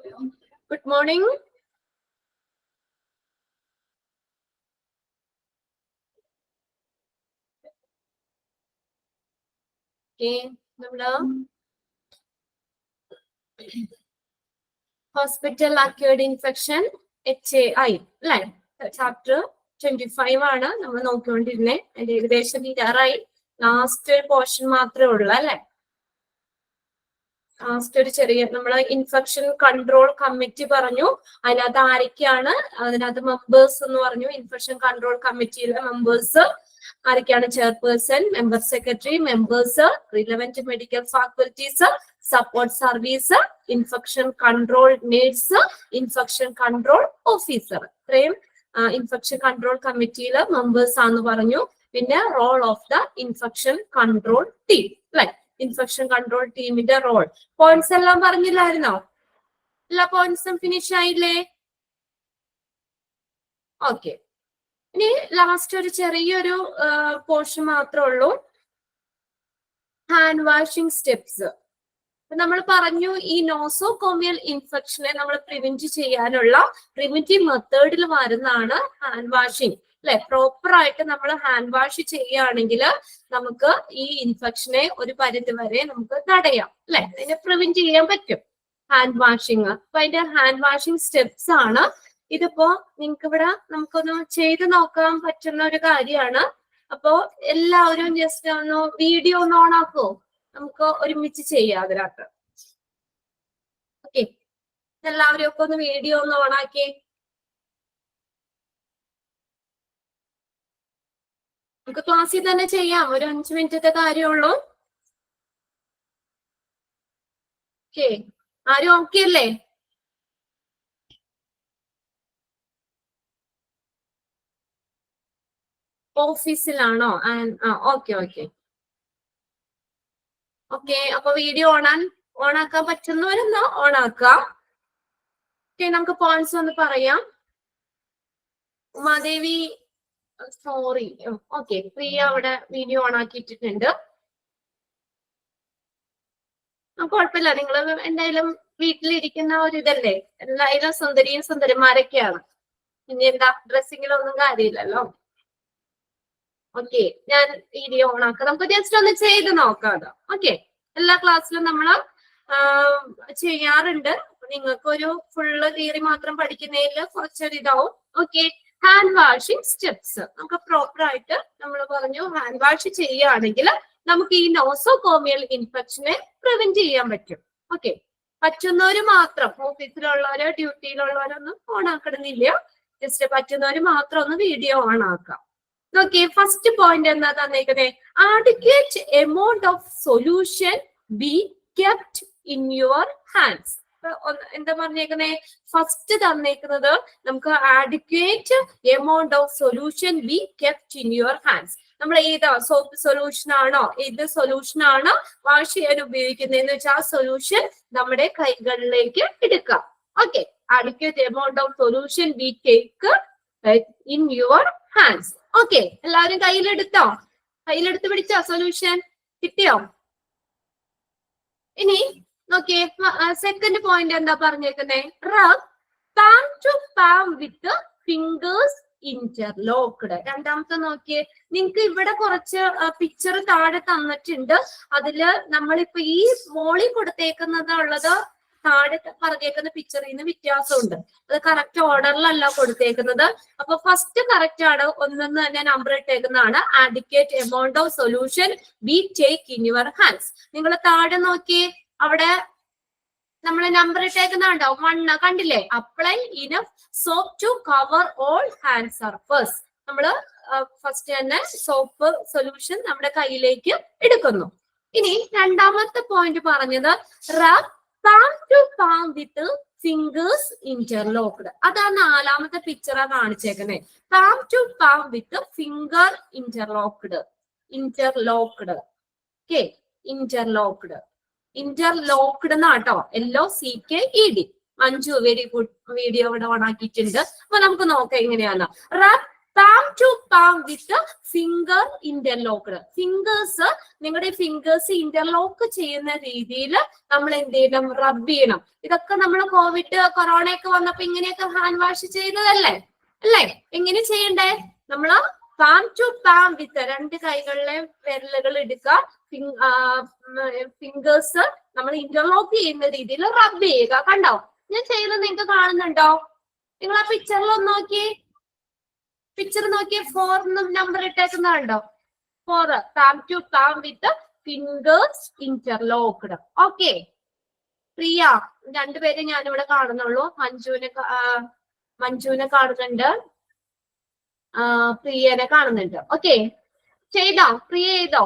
Good morning. Okay, hospital acquired infection HAI അല്ലേ chapter 25 ആണ് നമ്മൾ നോക്കിക്കൊണ്ടിരുന്നത്. അതിന്റെ ഏകദേശം തീരാറായി. ലാസ്റ്റ് പോർഷൻ മാത്രമേ ഉള്ളൂ അല്ലെ. ലാസ്റ്റ് ഒരു ചെറിയ നമ്മള് ഇൻഫെക്ഷൻ കൺട്രോൾ കമ്മിറ്റി പറഞ്ഞു. അതിനകത്ത് ആരൊക്കെയാണ്, അതിനകത്ത് മെമ്പേഴ്സ് എന്ന് പറഞ്ഞു. ഇൻഫെക്ഷൻ കൺട്രോൾ കമ്മിറ്റിയിലെ മെമ്പേഴ്സ് ആരൊക്കെയാണ്? Chairperson, member secretary, members, relevant medical faculties, support service, infection control nurse, infection control officer. ഇത്രയും ഇൻഫെക്ഷൻ കൺട്രോൾ കമ്മിറ്റിയിലെ മെമ്പേഴ്സ് ആണെന്ന് പറഞ്ഞു. പിന്നെ role of the infection control team അല്ലെ. ഇൻഫെക്ഷൻ കൺട്രോൾ ടീമിന്റെ റോൾ. പോയിന്റ്സ് എല്ലാം പറഞ്ഞില്ലായിരുന്നോ? എല്ലാ പോയിന്റ്സും ഫിനിഷ് ആയില്ലേ? ഓക്കെ, ഇനി ലാസ്റ്റ് ഒരു ചെറിയൊരു പോർഷൻ മാത്രമേ ഉള്ളൂ. Hand washing steps. നമ്മൾ പറഞ്ഞു ഈ നോസോകോമിയൽ ഇൻഫെക്ഷനെ നമ്മൾ പ്രിവെന്റ് ചെയ്യാനുള്ള പ്രിവെന്റീവ് മെത്തേഡിൽ വരുന്നതാണ് ഹാൻഡ് വാഷിംഗ് അല്ലെ. പ്രോപ്പർ ആയിട്ട് നമ്മൾ ഹാൻഡ് വാഷ് ചെയ്യുകയാണെങ്കിൽ നമുക്ക് ഈ ഇൻഫെക്ഷനെ ഒരു പരിധി വരെ നമുക്ക് തടയാം അല്ലെ. അതിനെ പ്രിവെന്റ് ചെയ്യാൻ പറ്റും ഹാൻഡ് വാഷിങ്. അപ്പൊ അതിന്റെ ഹാൻഡ് വാഷിംഗ് സ്റ്റെപ്സ് ആണ് ഇതിപ്പോ. നിങ്ങൾക്ക് ഇവിടെ നമുക്കൊന്ന് ചെയ്ത് നോക്കാൻ പറ്റുന്ന ഒരു കാര്യമാണ്. അപ്പോ എല്ലാവരും ജസ്റ്റ് ഒന്ന് വീഡിയോ ഒന്ന് ഓൺ ആക്കുമോ? നമുക്ക് ഒരുമിച്ച് ചെയ്യാം അതിനകത്ത്. ഓക്കെ, എല്ലാവരും ഒക്കെ ഒന്ന് വീഡിയോ ഒന്ന് ഓൺ ആക്കി. നമുക്ക് ക്ലാസ്സിൽ തന്നെ ചെയ്യാം. ഒരു 5 മിനിറ്റത്തെ കാര്യമുള്ളൂ. ഓക്കെ, ആരും ഓക്കെ അല്ലേ? ഓഫീസിലാണോ? Okay okay okay. അപ്പൊ വീഡിയോ ഓൺ ആക്കാൻ പറ്റുന്നവരൊന്ന് ഓൺ ആക്കാം. ഓക്കെ, നമുക്ക് പോയിന്റ്സ് ഒന്ന് പറയാം. ഉമാദേവി സോറി. ഓക്കെ, പ്രിയ അവിടെ വീഡിയോ ഓൺ ആക്കിയിട്ടുണ്ട്. കുഴപ്പമില്ല, നിങ്ങൾ എന്തായാലും വീട്ടിലിരിക്കുന്ന ഒരു ഇതല്ലേ. എന്തായാലും സുന്ദരിയും സുന്ദരന്മാരൊക്കെയാണ്. ഇനി എന്താ ഡ്രസ്സിങ്ങിലൊന്നും കാര്യമില്ലല്ലോ. ഓക്കെ, ഞാൻ വീഡിയോ ഓൺ ആക്കാം. നമുക്ക് ജസ്റ്റ് ഒന്ന് ചെയ്ത് നോക്കാം. ഓക്കെ, എല്ലാ ക്ലാസ്സിലും നമ്മൾ ചെയ്യാറുണ്ട്. നിങ്ങൾക്കൊരു ഫുള്ള് തിയറി മാത്രം പഠിക്കുന്നതിൽ കുറച്ചൊരു ഇതാവും. ഓക്കെ, ഹാൻഡ് വാഷിംഗ് സ്റ്റെപ്സ് നമുക്ക് പ്രോപ്പർ ആയിട്ട് നമ്മൾ പറഞ്ഞു. ഹാൻഡ് വാഷ് ചെയ്യുകയാണെങ്കിൽ നമുക്ക് ഈ നോസോകോമിയൽ ഇൻഫെക്ഷനെ പ്രിവെന്റ് ചെയ്യാൻ പറ്റും. ഓക്കെ, പറ്റുന്നവര് മാത്രം, ഓഫീസിലുള്ളവരോ ഡ്യൂട്ടിയിലുള്ളവരൊന്നും ഓൺ ആക്കണമെന്നില്ല. ജസ്റ്റ് പറ്റുന്നവര് മാത്രം ഒന്ന് വീഡിയോ ഓൺ ആക്കാം. ഓക്കെ, ഫസ്റ്റ് പോയിന്റ് എന്താ തന്നേക്കുന്നത്? Adequate amount of solution be kept in your hands. എന്താ പറഞ്ഞേക്കുന്നേ? ഫസ്റ്റ് തന്നേക്കുന്നത് നമുക്ക് adequate amount of solution be kept in your hands. നമ്മൾ ഏതാ സോപ്പ് സൊല്യൂഷൻ ആണോ, ഏത് സൊല്യൂഷൻ ആണോ വാഷ് ചെയ്യാൻ ഉപയോഗിക്കുന്നതെന്ന് വെച്ചാൽ ആ സൊല്യൂഷൻ നമ്മുടെ കൈകളിലേക്ക് എടുക്കാം. Okay, adequate amount of solution be take in your hands. Okay, എല്ലാവരും കയ്യിലെടുത്തോ? കയ്യിലെടുത്ത് പിടിച്ചോ? സൊല്യൂഷൻ കിട്ടിയോ? ഇനി നോക്കിയേ, സെക്കൻഡ് പോയിന്റ് എന്താ പറഞ്ഞേക്കുന്നേ? Rub palm to palm with fingers interlocked. രണ്ടാമത്തെ നോക്കിയേ, നിങ്ങൾക്ക് ഇവിടെ കുറച്ച് പിക്ചർ താഴെ തന്നിട്ടുണ്ട്. അതില് നമ്മളിപ്പോ ഈ മോളിൽ കൊടുത്തേക്കുന്നത് ഉള്ളത് താഴെ പറഞ്ഞേക്കുന്ന പിക്ചറിൽ നിന്ന് വ്യത്യാസമുണ്ട്. അത് കറക്റ്റ് ഓർഡറിലല്ല കൊടുത്തേക്കുന്നത്. അപ്പൊ ഫസ്റ്റ് കറക്റ്റ് ആണ്, ഒന്നെന്ന് തന്നെ നമ്പർ ഇട്ടേക്കുന്നതാണ്. Adequate amount of solution be take in your hands. നിങ്ങൾ താഴെ നോക്കിയേ, അവിടെ നമ്മൾ നമ്പർ ഇട്ടേക്കുന്നുണ്ടോ? 1 കണ്ടില്ലേ? Apply enough soap to cover all hand surface. നമ്മള് ഫസ്റ്റ് തന്നെ സോപ്പ് സൊല്യൂഷൻ നമ്മുടെ കയ്യിലേക്ക് എടുക്കുന്നു. ഇനി രണ്ടാമത്തെ പോയിന്റ് പറഞ്ഞത് rub palm to palm with fingers interlocked. അതാണ് നാലാമത്തെ പിക്ചറാ കാണിച്ചേക്കുന്നത്. Palm to palm with finger interlocked. Okay, interlocked എന്നാട്ടോ. LOCKED. Manju very good, video ഇവിടെ ഓൺ ആക്കിയിട്ടുണ്ട്. അപ്പൊ നമുക്ക് നോക്കാം എങ്ങനെയാണ്. Rub palm to palm with finger interlocked. Fingers, നിങ്ങളുടെ ഫിംഗേഴ്സ് ഇന്റർലോക്ക് ചെയ്യുന്ന രീതിയിൽ നമ്മൾ എന്ത് ചെയ്യണം? റബ്ബ് ചെയ്യണം. ഇതൊക്കെ നമ്മൾ കോവിഡ് കൊറോണ ഒക്കെ വന്നപ്പോ ഇങ്ങനെയൊക്കെ ഹാൻഡ് വാഷ് ചെയ്തതല്ലേ അല്ലേ? എങ്ങനെ ചെയ്യണ്ടേ? നമ്മള് പാം ടു പാം വിത്ത് രണ്ട് കൈകളിലെ വിരലുകൾ എടുക്കുക, ഫിംഗേഴ്സ് നമ്മൾ ഇന്റർലോക്ക് ചെയ്യുന്ന രീതിയിൽ റബ്ബ് ചെയ്യുക. കണ്ടോ ഞാൻ ചെയ്യുന്നത്? നിങ്ങൾക്ക് കാണുന്നുണ്ടോ? നിങ്ങൾ ആ പിക്ചറിൽ ഒന്ന് നോക്കിയേ, പിക്ചർ നോക്കിയേ. 4 നമ്പർ ഇട്ടേക്കുന്ന കണ്ടോ? 4 palm to palm with fingers interlocked. Okay, Priya രണ്ടുപേരെ ഞാനിവിടെ കാണുന്നുള്ളൂ. മഞ്ജുവിനെ കാണുന്നുണ്ട്, പ്രിയനെ കാണുന്നുണ്ട്. ഓക്കെ, ചെയ്തോ? പ്രിയ ചെയ്തോ?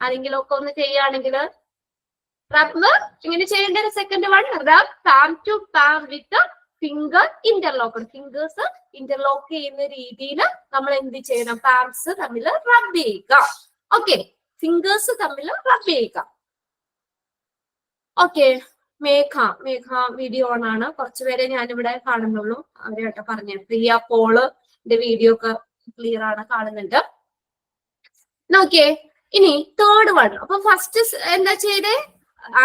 ആരെങ്കിലും ഒക്കെ ഒന്ന് ചെയ്യുകയാണെങ്കിൽ റബ്ബ് ഇങ്ങനെ ചെയ്യേണ്ട. Second one, rub palm to palm with finger interlocked. Fingers interlock ചെയ്യുന്ന രീതിയിൽ നമ്മൾ എന്ത് ചെയ്യണം? പാംസ് തമ്മിൽ റബ്ബ് ചെയ്യുക. ഓക്കെ, ഫിംഗേഴ്സ് തമ്മിൽ റബ്ബ് ചെയ്യുക. ഓക്കെ, മേഘ വീഡിയോ ഓൺ ആണ്. കുറച്ചുപേരെ ഞാനിവിടെ കാണുന്നുള്ളൂ. അവരായിട്ട് പറഞ്ഞു. പ്രിയ പോള് വീഡിയോ ഒക്കെ ക്ലിയർ ആണ്, കാണുന്നുണ്ട്. നോക്കിയേ, ഇനി തേർഡ് വൺ. അപ്പൊ ഫസ്റ്റ് എന്താ ചെയ്തേ?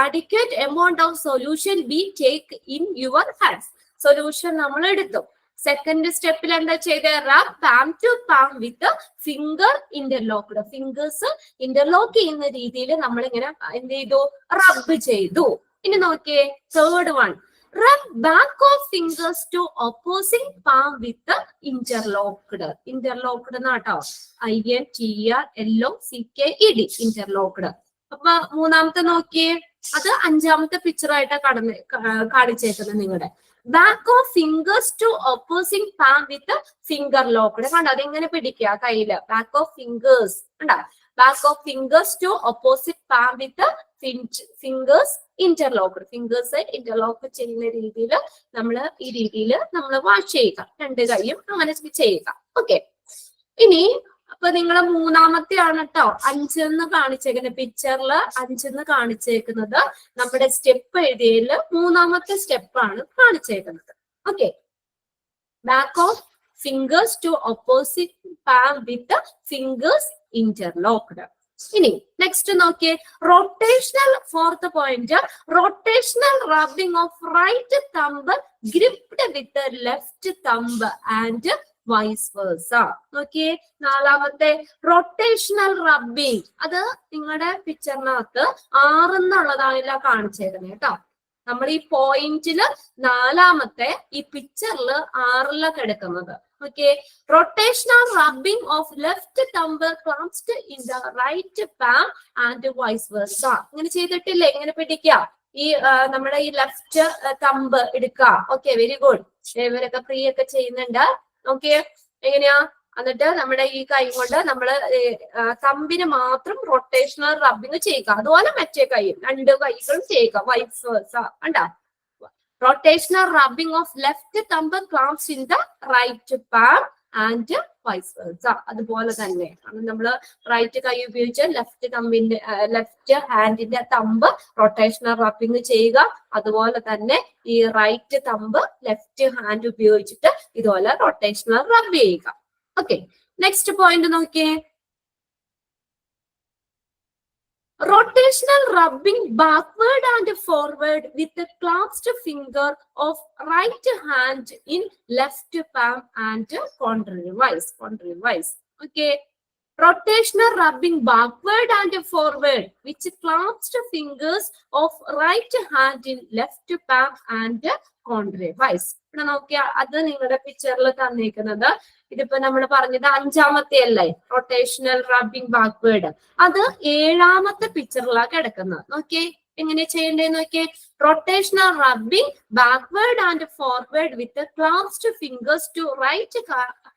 adequate amount of solution be take in your hands. Solution നമ്മൾ എടുത്തു. സെക്കൻഡ് സ്റ്റെപ്പിൽ എന്താ ചെയ്തേ? Rub palm to palm with finger interlocked. Fingers interlock ചെയ്യുന്ന രീതിയിൽ നമ്മൾ ഇങ്ങനെ എന്ത് ചെയ്തു? റബ്ബ് ചെയ്തു. ഇനി നോക്കിയേ third one, rub back of fingers to opposing palm with interlocked. Interlocked എന്നാട്ടോ, INTERLOCKED, ഇന്റർലോക്ക്ഡ്. അപ്പൊ മൂന്നാമത്തെ നോക്കിയേ, അത് അഞ്ചാമത്തെ പിക്ചർ ആയിട്ടാണ് കാണിച്ചേക്കുന്നത് നിങ്ങളുടെ. Back of fingers to opposing palm with finger locked. കണ്ടോ? അതെങ്ങനെ പിടിക്കുക കയ്യില്? ബാക്ക് ഓഫ് ഫിംഗേഴ്സ് കണ്ടോ? Back of fingers to opposite palm with fingers interlocked. Fingers interlock ചെയ്യുന്ന രീതിയിൽ നമ്മൾ ഈ രീതിയിൽ നമ്മൾ വാഷ് ചെയ്യുക. രണ്ട് കൈയും അങ്ങനെ ചെയ്യുക. ഓക്കെ, ഇനി അപ്പൊ നിങ്ങളെ മൂന്നാമത്തെ ആണ് കേട്ടോ 5 കാണിച്ചേക്കുന്നത്. പിക്ചറിൽ 5 കാണിച്ചേക്കുന്നത് നമ്മുടെ സ്റ്റെപ്പ് എഴുതിയതിൽ മൂന്നാമത്തെ സ്റ്റെപ്പാണ് കാണിച്ചേക്കുന്നത്. Okay, back of fingers to opposite palm with fingers interlocked. ഇനി നെക്സ്റ്റ് നോക്കിയേ, rotational. Fourth point, rotational rubbing of right thumb gripped with left thumb and vice versa. നോക്കിയേ നാലാമത്തെ, റൊട്ടേഷണൽ റബ്ബിംഗ്. അത് നിങ്ങളുടെ പിക്ചറിനകത്ത് 6 എന്നുള്ളതാണില്ല കാണിച്ചേക്കുന്നത് കേട്ടോ. നമ്മൾ ഈ പോയിന്റില് നാലാമത്തെ ഈ പിക്ചറിൽ 6 കിടക്കുന്നത്. Okay, rotational rubbing of left thumb clasped in the right palm and vice versa. ഇങ്ങനെ ചെയ്തിട്ടില്ലേ? ഇങ്ങനെ പിടിക്കുക. ഈ നമ്മുടെ ഈ ലെഫ്റ്റ് തമ്പ് എടുക്കുക. Okay, very good. ഇവരൊക്കെ ഫ്രീ ഒക്കെ ചെയ്യുന്നുണ്ട്. ഓക്കെ, എങ്ങനെയാ? എന്നിട്ട് നമ്മുടെ ഈ കൈ കൊണ്ട് നമ്മള് തമ്പിന് മാത്രം റൊട്ടേഷണൽ റബ്ബിങ് ചെയ്യുക. അതുപോലെ മറ്റേ കൈയും 2 കൈകളും ചെയ്യുക. Vice versa. കണ്ടോ? Rotational rubbing of left thumb clamps in the right palm and vice versa. അതുപോലെ തന്നെ നമ്മള് റൈറ്റ് കൈ ഉപയോഗിച്ച് ലെഫ്റ്റ് ഹാൻഡിന്റെ തമ്പ് റൊട്ടേഷണൽ റബ്ബിംഗ് ചെയ്യുക. അതുപോലെ തന്നെ ഈ റൈറ്റ് തമ്പ് ലെഫ്റ്റ് ഹാൻഡ് ഉപയോഗിച്ചിട്ട് ഇതുപോലെ റൊട്ടേഷണൽ റബ്ബ് ചെയ്യുക. ഓക്കെ, നെക്സ്റ്റ് പോയിന്റ് നോക്കിയേ, rotational rubbing backward and forward with the clasped finger of right hand in left palm and contrary-wise. Okay, rotational rubbing backward and forward with clasped fingers of right hand in left palm and contrary-wise. ഇവിടെ നോക്കിയാൽ അത് നിങ്ങളുടെ പിക്ചറിൽ തന്നിരിക്കുന്നത്. ഇതിപ്പോ നമ്മൾ പറഞ്ഞത് 5ാമത്തെ അല്ലേ, റൊട്ടേഷണൽ റബ്ബിംഗ് ബാക്ക്വേർഡ്. അത് 7ാമത്തെ പിക്ചറിലാണ് കിടക്കുന്നത്. നോക്കിയേ എങ്ങനെ ചെയ്യേണ്ടതെന്ന് നോക്കിയേ, rotational rubbing backward and forward with clasped fingers to right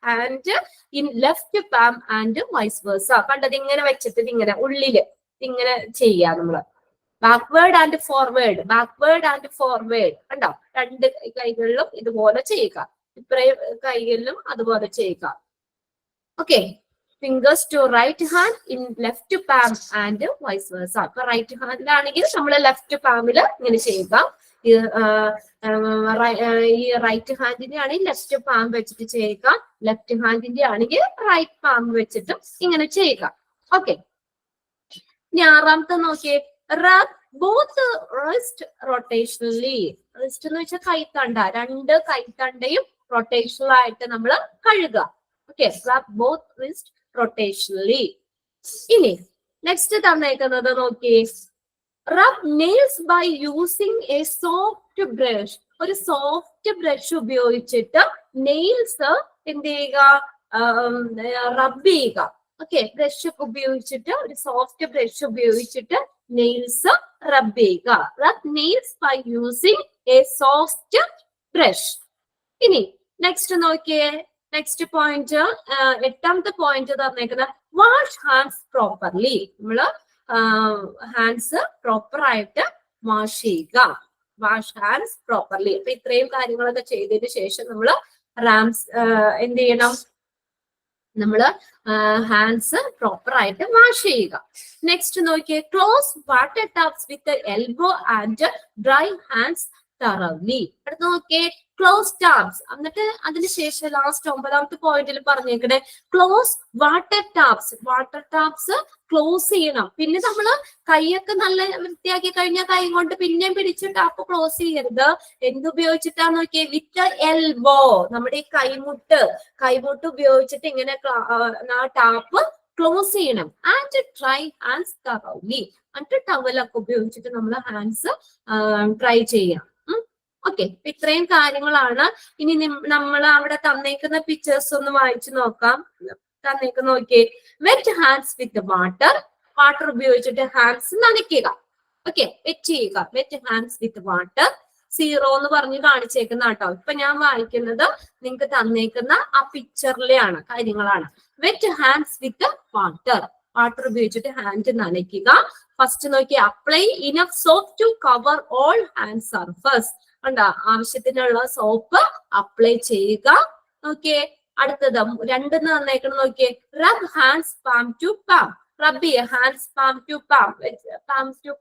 hand in left palm and vice versa. കണ്ടത് ഇങ്ങനെ വെച്ചിട്ട് ഇങ്ങനെ ഉള്ളില് ഇങ്ങനെ ചെയ്യാ നമ്മള്. Backward and forward, backward and forward. കണ്ടോ? 2 കൈകളിലും ഇതുപോലെ ചെയ്യുക. ഇത്രയും കൈകളിലും അതുപോലെ ചെയ്യുക. Okay, fingers to right hand in left palm and vice versa. അപ്പൊ റൈറ്റ് ഹാൻഡിലാണെങ്കിൽ നമ്മൾ ലെഫ്റ്റ് പാമിൽ ഇങ്ങനെ ചെയ്യുക. ഈ റൈറ്റ് ഹാൻഡിന്റെ ആണെങ്കിൽ ലെഫ്റ്റ് പാം വെച്ചിട്ട് ചെയ്യുക, ലെഫ്റ്റ് ഹാൻഡിന്റെ ആണെങ്കിൽ റൈറ്റ് പാം വെച്ചിട്ടും ഇങ്ങനെ ചെയ്യുക. ഓക്കെ, ഇനി ആറാമത്തെ നോക്കിയേ, rub both wrist rotationally. Wrist എന്ന് വെച്ചാൽ കൈത്തണ്ട, രണ്ട് കൈത്തണ്ടയും റൊട്ടേഷണൽ ആയിട്ട് നമ്മൾ കഴുകുക. Okay, rub both wrist rotationally. ഇനി നെക്സ്റ്റ് തന്നേക്കുന്നത് നോക്കിയേ, rub nails by using a soft brush. ഒരു സോഫ്റ്റ് ബ്രഷ് ഉപയോഗിച്ചിട്ട് നെയിൽസ് എന്ത് ചെയ്യുക, റബ്ബ് ചെയ്യുക. ഓക്കെ, ബ്രഷ് ഒക്കെ ഉപയോഗിച്ചിട്ട്, ഒരു സോഫ്റ്റ് ബ്രഷ് ഉപയോഗിച്ചിട്ട് നെയിൽസ് റബ്ബ് ചെയ്യുക. Rub nails by using a soft brush. ഇനി നെക്സ്റ്റ് നോക്കിയേ, നെക്സ്റ്റ് പോയിന്റ്, എട്ടാമത്തെ പോയിന്റ് തന്നേക്കുന്നത് വാഷ് ഹാൻഡ്സ് പ്രോപ്പർലി. നമ്മള് ഹാൻഡ്സ് പ്രോപ്പർ ആയിട്ട് വാഷ് ചെയ്യുക. Wash hands properly. അപ്പൊ ഇത്രയും കാര്യങ്ങളൊക്കെ ചെയ്തതിന് ശേഷം നമ്മൾ എന്ത് ചെയ്യണം, നമ്മള് ഹാൻഡ്സ് പ്രോപ്പർ ആയിട്ട് വാഷ് ചെയ്യുക. നെക്സ്റ്റ് നോക്കിയേ, close water taps with elbow and dry hands thoroughly. അടുത്ത നോക്കിയേ, ക്ലോസ് ടാപ്സ്. എന്നിട്ട് അതിനുശേഷം ലാസ്റ്റ് 9ാമത്തെ പോയിന്റിൽ പറഞ്ഞേക്കണേ, close water taps. Water taps close ചെയ്യണം. പിന്നെ നമ്മള് കൈയൊക്കെ നല്ല വൃത്തിയാക്കി കഴിഞ്ഞാൽ കൈ കൊണ്ട് പിന്നെയും പിടിച്ച് ടാപ്പ് ക്ലോസ് ചെയ്യരുത്. എന്തുപയോഗിച്ചിട്ടാ നോക്കിയേ, വിത്ത് എൽബോ. നമ്മുടെ ഈ കൈമുട്ട് ഉപയോഗിച്ചിട്ട് ഇങ്ങനെ ടാപ്പ് ക്ലോസ് ചെയ്യണം. And dry hands thoroughly. എന്നിട്ട് ടവലൊക്കെ ഉപയോഗിച്ചിട്ട് നമ്മൾ ഹാൻഡ്സ് ഡ്രൈ ചെയ്യാം. ഓക്കെ, ഇത്രയും കാര്യങ്ങളാണ്. ഇനി നമ്മൾ അവിടെ തന്നേക്കുന്ന പിക്ചേഴ്സ് ഒന്ന് വായിച്ചു നോക്കാം. തന്നേക്കുന്ന നോക്കിയേ, wet hands with water. Water ഉപയോഗിച്ചിട്ട് ഹാൻഡ്സ് നനയ്ക്കുക. ഓക്കെ, വെറ്റ് ചെയ്യുക. Wet hands with water. 0 എന്ന് പറഞ്ഞ് കാണിച്ചേക്കുന്ന കേട്ടോ. ഇപ്പൊ ഞാൻ വായിക്കുന്നത് നിങ്ങൾക്ക് തന്നേക്കുന്ന ആ പിക്ചറിലെയാണ് കാര്യങ്ങളാണ്. Wet hands with water. Water ഉപയോഗിച്ചിട്ട് ഹാൻഡ് നനയ്ക്കുക. ഫസ്റ്റ് നോക്കി, apply enough soap to cover all hand surface. കണ്ടോ, ആവശ്യത്തിനുള്ള സോപ്പ് അപ്ലൈ ചെയ്യുക. നോക്കിയേ, അടുത്തത് 2 തന്നേക്കണം. നോക്കിയേ, റബ് ഹാൻഡ്സ് പാം ടു പാം. റബ് ചെയ്യുക, ഹാൻഡ്സ് പാം ടു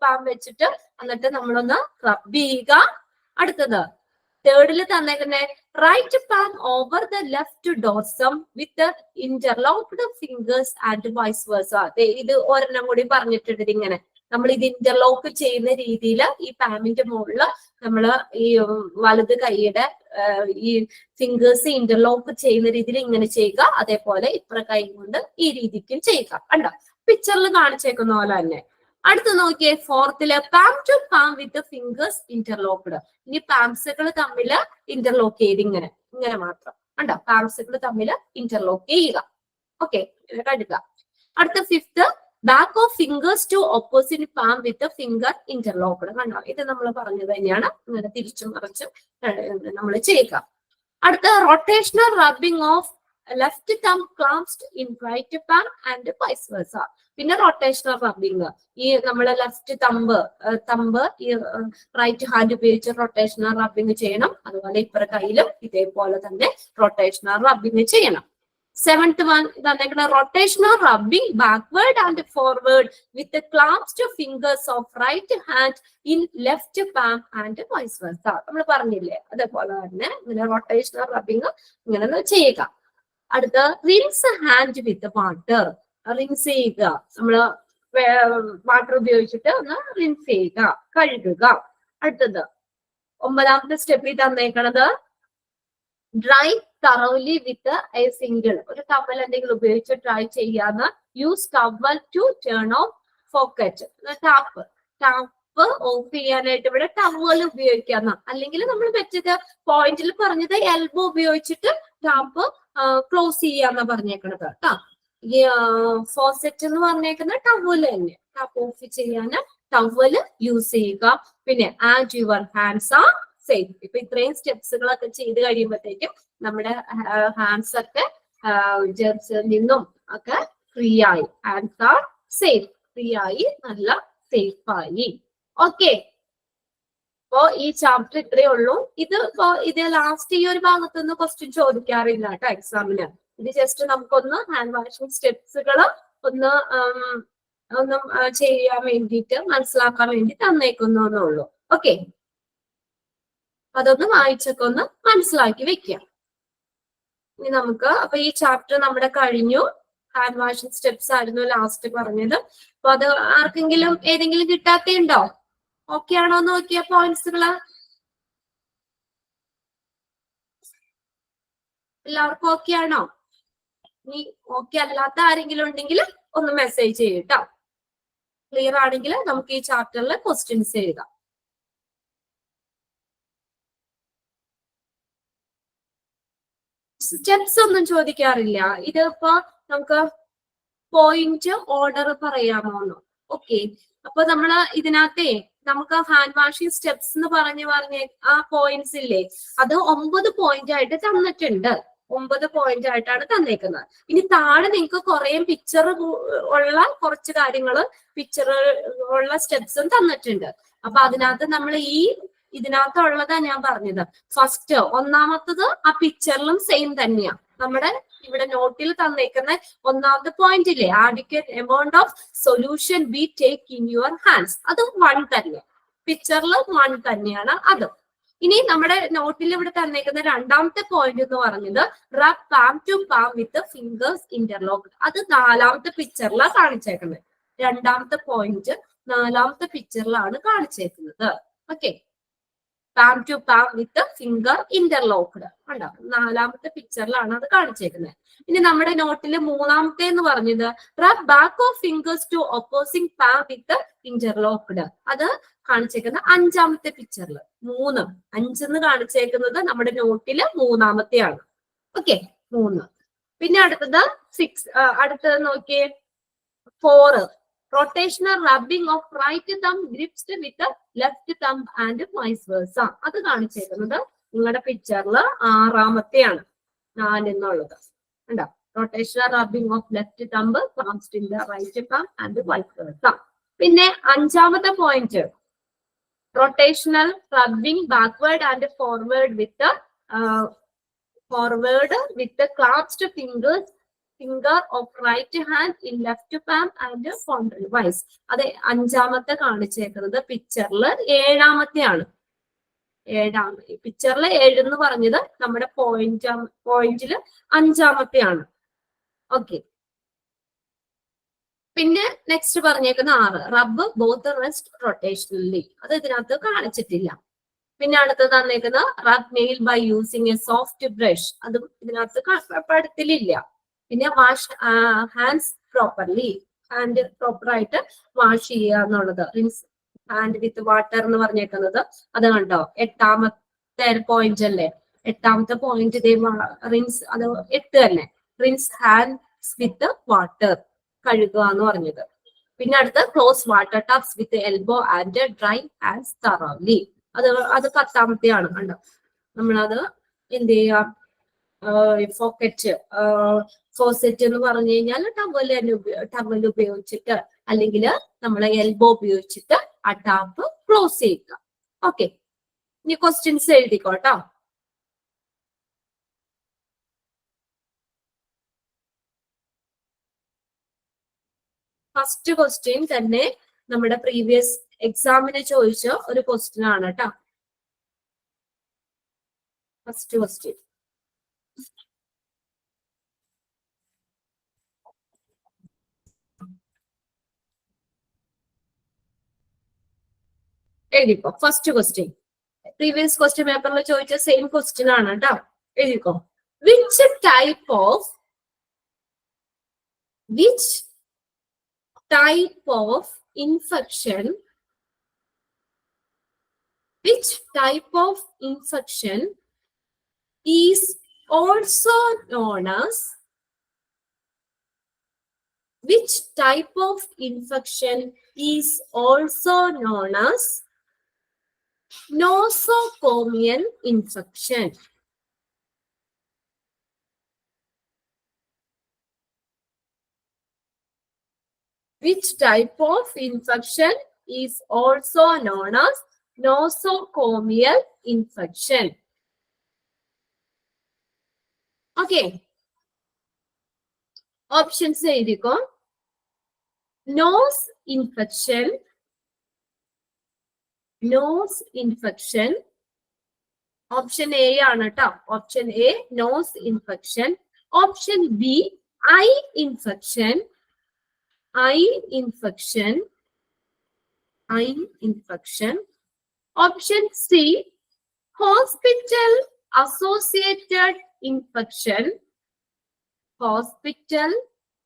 പാം വെച്ചിട്ട് എന്നിട്ട് നമ്മളൊന്ന് റബ് ചെയ്യുക. അടുത്തത് 3rd തന്നേക്കുന്നേ, right palm over the left dorsum with interlocked fingers and vice versa. ഇത് ഒരെണ്ണം കൂടി പറഞ്ഞിട്ടുണ്ട്. ഇങ്ങനെ നമ്മൾ ഇത് ഇന്റർലോക്ക് ചെയ്യുന്ന രീതിയിൽ ഈ പാമിന്റെ മുകളിൽ നമ്മൾ ഈ വലത് കൈയുടെ ഈ ഫിംഗേഴ്സ് ഇന്റർലോക്ക് ചെയ്യുന്ന രീതിയിൽ ഇങ്ങനെ ചെയ്യുക. അതേപോലെ ഇപ്പുറ കൈ കൊണ്ട് ഈ രീതിക്കും ചെയ്യുക. കണ്ടോ, പിക്ചറിൽ കാണിച്ചേക്കുന്ന പോലെ തന്നെ. അടുത്ത് നോക്കിയേ, 4th palm to palm with fingers interlocked. ഇനി പാംസുകൾ തമ്മിൽ ഇന്റർലോക്ക് ചെയ്ത് ഇങ്ങനെ മാത്രം. കണ്ടോ, പാംസുകൾ തമ്മിൽ ഇന്റർലോക്ക് ചെയ്യുക. ഓക്കെ, കണ്ടുക. അടുത്ത 5th, back of fingers to opposite palm with finger interlocked. കണ്ടോ, ഇത് നമ്മൾ പറഞ്ഞത് തന്നെയാണ്. ഇങ്ങനെ തിരിച്ചും മറിച്ചും നമ്മൾ ചെയ്യുക. അടുത്ത rotational rubbing of left thumb clamped in right palm and vice versa. പിന്നെ റൊട്ടേഷണൽ റബ്ബിംഗ്, ഈ നമ്മളെ ലെഫ്റ്റ് തമ്പ് ഈ റൈറ്റ് ഹാൻഡ് ഉപയോഗിച്ച് റൊട്ടേഷണൽ റബ്ബിംഗ് ചെയ്യണം. അതുപോലെ ഇപ്പുറ കയ്യിലും ഇതേപോലെ തന്നെ റൊട്ടേഷണൽ റബ്ബിംഗ് ചെയ്യണം. 7th one തന്നേക്കുന്ന rotational rubbing backward and forward with clamped fingers of right hand in left palm and vice versa. നമ്മൾ പറഞ്ഞില്ലേ, അതേപോലെ തന്നെ ഇങ്ങനെ റൊട്ടേഷണൽ റബ്ബിംഗ് ഇങ്ങനെ ചെയ്യുക. അടുത്ത rinse hand with water. Rinse ചെയ്യുക, നമ്മള് വാട്ടർ ഉപയോഗിച്ചിട്ട് ഒന്ന് റിൻസ് ചെയ്യുക, കഴുകുക. അടുത്തത് 9ാമത്തെ സ്റ്റെപ്പിൽ തന്നേക്കണത് dry thoroughly with a single. ഒരു ടവൽ എന്തെങ്കിലും ഉപയോഗിച്ച് ഡ്രൈ ചെയ്യാന്ന്. Use towel to turn off faucet. Tap off ചെയ്യാനായിട്ട് ഇവിടെ ടവൽ ഉപയോഗിക്കാന്ന. അല്ലെങ്കിൽ നമ്മൾ വെച്ചത് പോയിന്റിൽ പറഞ്ഞത് എൽബോ ഉപയോഗിച്ചിട്ട് ടാപ്പ് ക്ലോസ് ചെയ്യാന്ന പറഞ്ഞേക്കണത് കേട്ടോ. ഈ ഫോസെറ്റ് എന്ന് പറഞ്ഞേക്കുന്ന ടവല് തന്നെ. ടാപ്പ് ഓഫ് ചെയ്യാൻ ടവല് യൂസ് ചെയ്യുക. പിന്നെ and your hands R safe. ഇപ്പൊ ഇത്രയും സ്റ്റെപ്സുകളൊക്കെ ചെയ്ത് കഴിയുമ്പോഴത്തേക്കും നമ്മുടെ ഹാൻഡ്സ് ഒക്കെ ജെർസിൽ നിന്നും ഒക്കെ ഫ്രീ ആയി. Hands R safe. ഫ്രീ ആയി, നല്ല സേഫ് ആയി. ഓക്കെ, അപ്പോ ഈ ചാപ്റ്റർ ഇത്രയേ ഉള്ളൂ. ഇത് ലാസ്റ്റ് ഈ ഒരു ഭാഗത്തുനിന്ന് ക്വസ്റ്റ്യൻ ചോദിക്കാറില്ല കേട്ടോ എക്സാമിന്. ഇത് ജസ്റ്റ് നമുക്കൊന്ന് ഹാൻഡ് വാഷിംഗ് സ്റ്റെപ്സുകൾ ഒന്ന് ചെയ്യാൻ വേണ്ടിയിട്ട് മനസ്സിലാക്കാൻ വേണ്ടി തന്നേക്കുന്നുള്ളൂ. ഓക്കെ, അതൊന്ന് വായിച്ചൊക്കെ ഒന്ന് മനസ്സിലാക്കി വെക്കാം. ഇനി നമുക്ക് അപ്പൊ ഈ ചാപ്റ്റർ നമ്മുടെ കഴിഞ്ഞു. ഹാൻഡ് വാഷിംഗ് സ്റ്റെപ്സ് ആയിരുന്നു ലാസ്റ്റ് പറഞ്ഞത്. അപ്പൊ അത് ആർക്കെങ്കിലും ഏതെങ്കിലും കിട്ടാത്തയുണ്ടോ? ഓക്കെ ആണോ എന്ന് നോക്കിയ പോയിന്റ്സുകള് എല്ലാവർക്കും ഓക്കെ ആണോ? ഇനി ഓക്കെ അല്ലാത്ത ആരെങ്കിലും ഉണ്ടെങ്കിൽ ഒന്ന് മെസ്സേജ് ചെയ്യട്ടോ. ക്ലിയർ ആണെങ്കിൽ നമുക്ക് ഈ ചാപ്റ്ററിൽ ക്വസ്റ്റ്യൻസ് എഴുതാം. സ്റ്റെപ്സ് ഒന്നും ചോദിക്കാറില്ല. ഇതിപ്പോ നമുക്ക് പോയിന്റ് ഓർഡർ പറയാമോന്നോ? ഓക്കെ, അപ്പൊ നമ്മള് ഇതിനകത്തെ നമുക്ക് ഹാൻഡ് വാഷിംഗ് സ്റ്റെപ്സ് എന്ന് പറഞ്ഞ ആ പോയിന്റ്സ് ഇല്ലേ, അത് 9 പോയിന്റ് ആയിട്ട് തന്നിട്ടുണ്ട്. 9 പോയിന്റ് ആയിട്ടാണ് തന്നേക്കുന്നത്. ഇനി താഴെ നിങ്ങൾക്ക് കുറെ പിക്ചർ ഉള്ള കുറച്ച് കാര്യങ്ങള് പിക്ചർ ഉള്ള സ്റ്റെപ്സും തന്നിട്ടുണ്ട്. അപ്പൊ അതിനകത്ത് നമ്മൾ ഇതിനകത്തുള്ളതാ ഞാൻ പറഞ്ഞത്. ഫസ്റ്റ് ഒന്നാമത്തത് ആ പിക്ചറിലും സെയിം തന്നെയാ. നമ്മുടെ ഇവിടെ നോട്ടിൽ തന്നേക്കുന്ന ഒന്നാമത്തെ പോയിന്റ് ഇല്ലേ, adequate amount of solution be take in your hands, അത് 1 തന്നെ. പിക്ചറിൽ 1 തന്നെയാണ് അത്. ഇനി നമ്മുടെ നോട്ടിൽ ഇവിടെ തന്നേക്കുന്ന രണ്ടാമത്തെ പോയിന്റ് എന്ന് പറഞ്ഞത് rub palm to palm with fingers interlock, അത് 4ാമത്തെ പിക്ചറിലാണ് കാണിച്ചേക്കുന്നത്. രണ്ടാമത്തെ പോയിന്റ് 4ാമത്തെ പിക്ചറിലാണ് കാണിച്ചേക്കുന്നത്. Okay, palm to palm with finger interlocked ഉണ്ടോ, 4ാമത്തെ പിക്ചറിലാണ് അത് കാണിച്ചേക്കുന്നത്. ഇനി നമ്മുടെ നോട്ടിൽ 3ാമത്തെ എന്ന് പറഞ്ഞത് rub back of fingers to opposing palm with interlocked, അത് കാണിച്ചേക്കുന്ന 5ാമത്തെ പിക്ചറിൽ. 3, 5 എന്ന് കാണിച്ചേക്കുന്നത് നമ്മുടെ നോട്ടില് 3ാമത്തെയാണ്. ഓക്കെ, 3. പിന്നെ അടുത്തത് 6, അടുത്തത് നോക്കിയേ 4, rotational rubbing of right thumb gripped with the left thumb and vice versa, അത് കാണിച്ചേക്കുന്നത് നിങ്ങളുടെ പിക്ചറിൽ 6ാമത്തെയാണ്. 4 എന്നുള്ളത് ഉണ്ടോ, rotational rubbing of left thumb clasped in the right thumb and vice versa. പിന്നെ 5ാമത്തെ point rotational rubbing backward and forward with the clasped finger of right hand in left palm and counterwise, അത് 5ാമത്തെ കാണിച്ചേക്കുന്നത് പിക്ചറിൽ 7ാമത്തെയാണ്. 7ാമത്തെ പിക്ചറിൽ 7 എന്ന് പറഞ്ഞത് നമ്മുടെ പോയിന്റില് 5ാമത്തെയാണ്. Okay, പിന്നെ next പറഞ്ഞേക്കുന്ന 6, റബ്ബ് ബോത്ത് റെസ്റ്റ് റൊട്ടേഷണലി, അത് ഇതിനകത്ത് കാണിച്ചിട്ടില്ല. പിന്നെ അടുത്ത് തന്നേക്കുന്ന rub nail by using a soft brush, അതും ഇതിനകത്ത് പടത്തിലില്ല. പിന്നെ വാഷ് ഹാൻഡ്സ് പ്രോപ്പർലി, ഹാൻഡ് പ്രോപ്പറായിട്ട് വാഷ് ചെയ്യുക എന്നുള്ളത്. റിൻസ് ഹാൻഡ് വിത്ത് വാട്ടർ എന്ന് പറഞ്ഞേക്കുന്നത് അത് കണ്ടോ, 8ാമത്തെ പോയിന്റ് അല്ലേ. 8ാമത്തെ പോയിന്റ് ഇതേ റിൻസ്, അത് 8 തന്നെ. റിൻസ് ഹാൻഡ്സ് വിത്ത് വാട്ടർ, കഴുകുക എന്ന് പറഞ്ഞത്. പിന്നെ അടുത്ത് close water taps with elbow and dry hands thoroughly, അത് 10ാമത്തെയാണ്. കണ്ടോ, നമ്മളത് എന്ത് ചെയ്യാം, ഫോസെറ്റ് എന്ന് പറഞ്ഞു കഴിഞ്ഞാൽ ടവൽ ഉപയോഗിച്ചിട്ട് അല്ലെങ്കിൽ നമ്മളെ എൽബോ ഉപയോഗിച്ചിട്ട് ആ ടാപ്പ് ക്ലോസ് ചെയ്യുക. ഓക്കെ, ഇനി ക്വസ്റ്റ്യൻസ് എഴുതിക്കോട്ടോ. ഫസ്റ്റ് ക്വസ്റ്റ്യൻ തന്നെ നമ്മുടെ പ്രീവിയസ് എക്സാമിന് ചോദിച്ച ഒരു ക്വസ്റ്റ്യൻ ആണ് കേട്ടോ. ഫസ്റ്റ് ക്വസ്റ്റ്യൻ എഴുതിക്കോ. ഫസ്റ്റ് ക്വസ്റ്റ്യൻ പ്രീവിയസ് ക്വസ്റ്റ്യൻ പേപ്പറിൽ ചോദിച്ച സെയിം ക്വസ്റ്റ്യൻ ആണ് കേട്ടോ. എഴുതിക്കോ. Which type of infection is also known as nosocomial infection. Which type of infection is also known as nosocomial infection? Okay. Options എഴുതിക്കോ. Nose infection, nose infection. Option A ആണ് കേട്ടോ. Option A nose infection. Option B eye infection, eye infection, eye infection. Option C hospital associated infection, hospital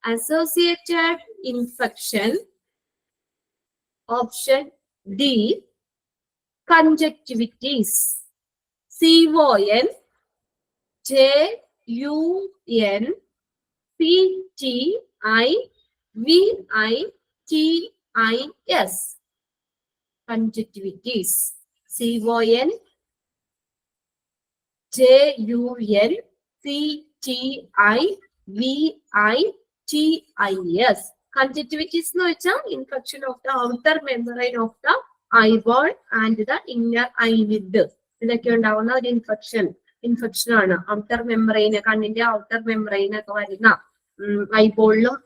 associated infection. Option D conjunctivitis, CON JUN CTIVITIS, conjunctivitis, CON JUNCTIVITIS. Conjunctivitis എന്ന് വെച്ചാൽ infection of the outer membrane of the eyeball and the inner eyelid. ഇതിലൊക്കെ ഉണ്ടാവുന്ന ഒരു infection ആണ്. Outer മെമ്പറൈന്, കണ്ണിന്റെ outer മെമ്പറൈനൊക്കെ വരുന്ന, ഐബോളിലും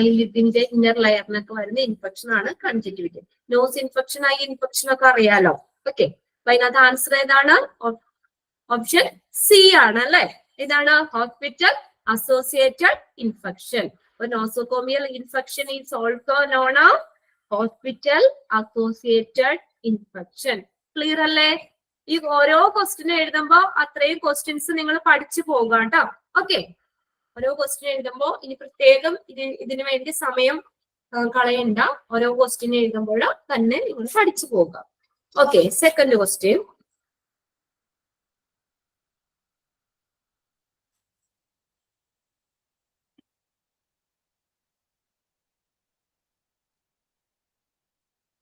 ഐലിഡിന്റെ inner ലെയറിനൊക്കെ വരുന്ന infection ആണ് കൺജക്റ്റിവിറ്റി. നോസ് ഇൻഫെക്ഷൻ, ഐ ഇൻഫെക്ഷൻ ഒക്കെ അറിയാലോ. ഓക്കെ, അപ്പൊ അതിനകത്ത് ആൻസർ ഏതാണ്? ഓപ്ഷൻ സി ആണ് അല്ലെ. ഇതാണ് hospital associated infection. Nosocomial infection is also known as hospital associated infection. Clear അല്ലേ? ഈ ഓരോ ക്വസ്റ്റ്യൻ എഴുതുമ്പോ അത്രയും ക്വസ്റ്റ്യൻസ് നിങ്ങൾ പഠിച്ചു പോകുക കേട്ടോ. ഓക്കെ, ഓരോ ക്വസ്റ്റ്യൻ എഴുതുമ്പോ ഇനി പ്രത്യേകം ഇതിനു വേണ്ടി സമയം കളയണ്ട. ഓരോ ക്വസ്റ്റ്യൻ എഴുതുമ്പോൾ തന്നെ നിങ്ങൾ പഠിച്ചു പോകുക. Okay, second question.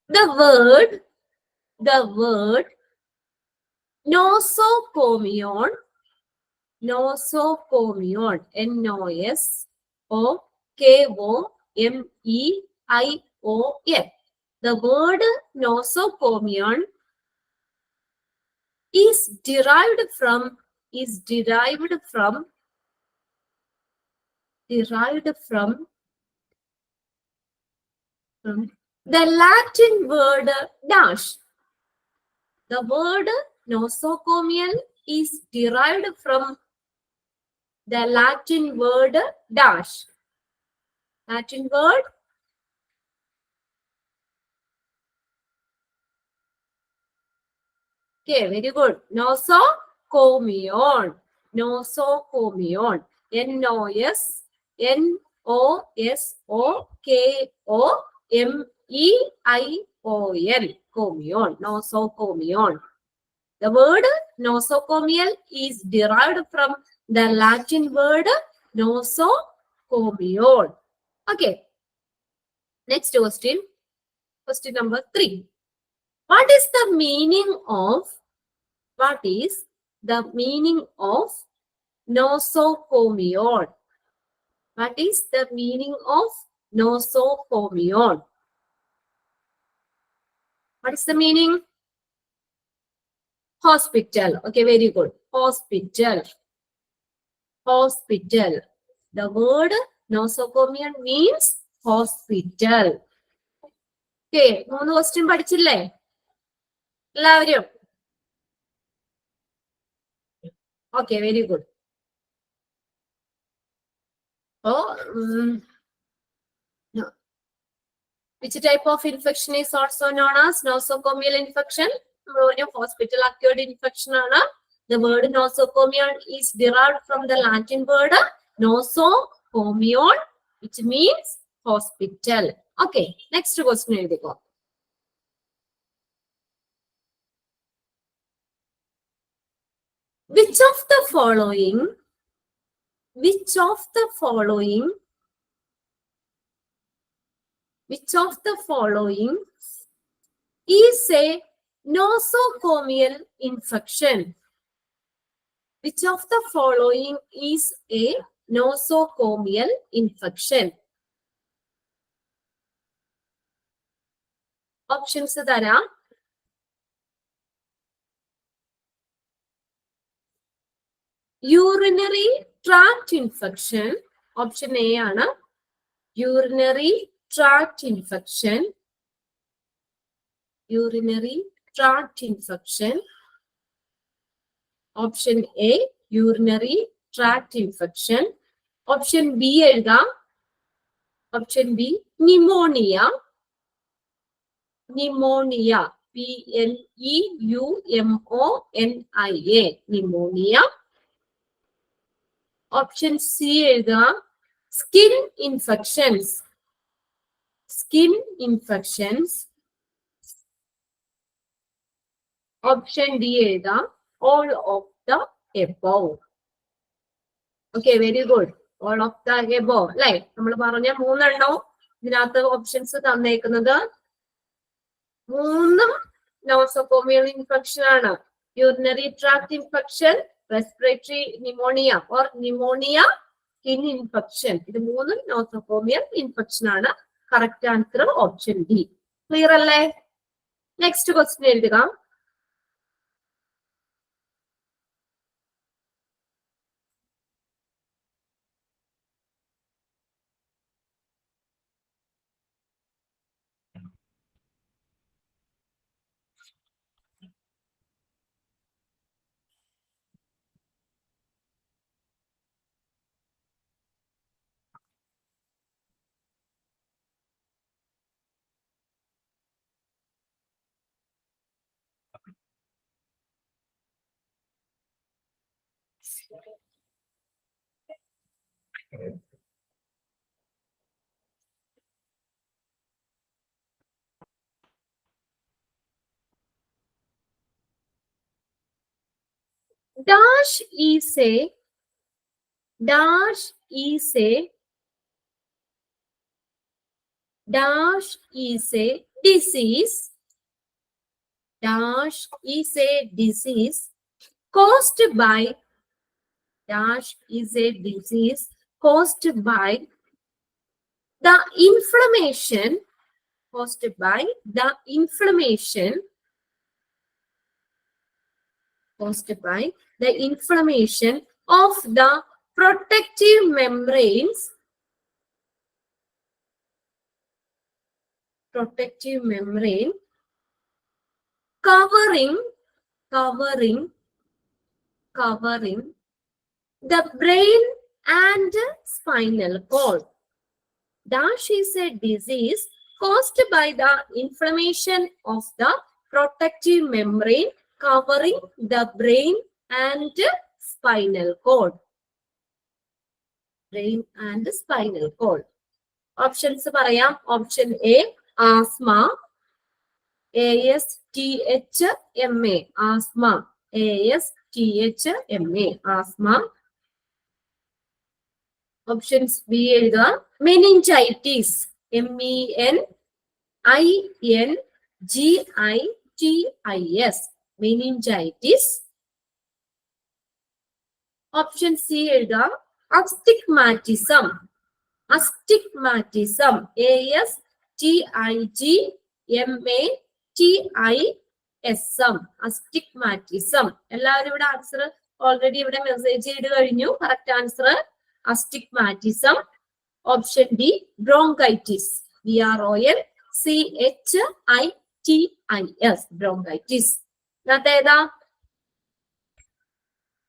The word nosocomion, nosocomion, NOSOKOMEION. The word nosocomion is derived from the Latin word dash. The word nosocomial is derived from the Latin word dash. Latin word okay, very good. Nosocomion, nosocomion, NOSOKOMEION, comion, nosocomion. The word nosocomial is derived from the Latin word nosocomion. Okay, next question. Question number 3. What is the meaning of nosocomion? What is the meaning of nosocomion? What is the meaning? Hospital. Okay, very good. Hospital. The word nosocomion means hospital. Okay, 3 question പഠിച്ചില്ലേ എല്ലാവരും? Okay, very good. Which type of infection is also known as nosocomial infection? Hospital acquired infection. The word nosocomion is derived from the Latin word nosocomion, which means hospital. Okay, next question. Which of the following is a nosocomial infection? Which of the following is a nosocomial infection? Options തരാം. Urinary tract infection. Option A ആണ് urinary tract infection. Urinary tract infection. Option A urinary tract infection. Option B എഴുതാം. Option B pneumonia. Pneumonia. PNEUMONIA. Pneumonia. Option C എഴുതാം. Skin infections. Skin infections. Option D എഴുതാം. All of the above. Okay, very good. All of the above അല്ലെ? നമ്മൾ പറഞ്ഞ 3 എണ്ണവും ഇതിനകത്ത് options തന്നേക്കുന്നത് 3 nosocomial infection ആണ്. Urinary tract infection, respiratory pneumonia or pneumonia, skin infection. ഇത് 3 നോസോകോമിയൽ ഇൻഫെക്ഷൻ ആണ്. Correct answer option D. Clear അല്ലേ? നെക്സ്റ്റ് ക്വസ്റ്റ്യൻ എഴുതുക. Dash is a dash is a dash is a disease. Dash is a disease caused by dash is a disease caused by the inflammation caused by the inflammation caused by the inflammation of the protective membranes covering the brain and spinal cord. Dash is a disease caused by the inflammation of the protective membrane covering the brain and spinal cord. Brain and spinal cord. Options പറയാം. Option A asthma. ASTHMA. asthma. ASTHMA. asthma. Options B എഴുതുക. meningitis. MENINGITIS. meningitis. Option C എഴുതുക. astigmatism. astigmatism. ASTIGMATISM. astigmatism. എല്ലാവരും ഇവിടെ answer already ഇവിടെ message ചെയ്ത് കഴിഞ്ഞു. Correct answer astigmatism. Option D bronchitis. BRONCHITIS. bronchitis. ഏതാ?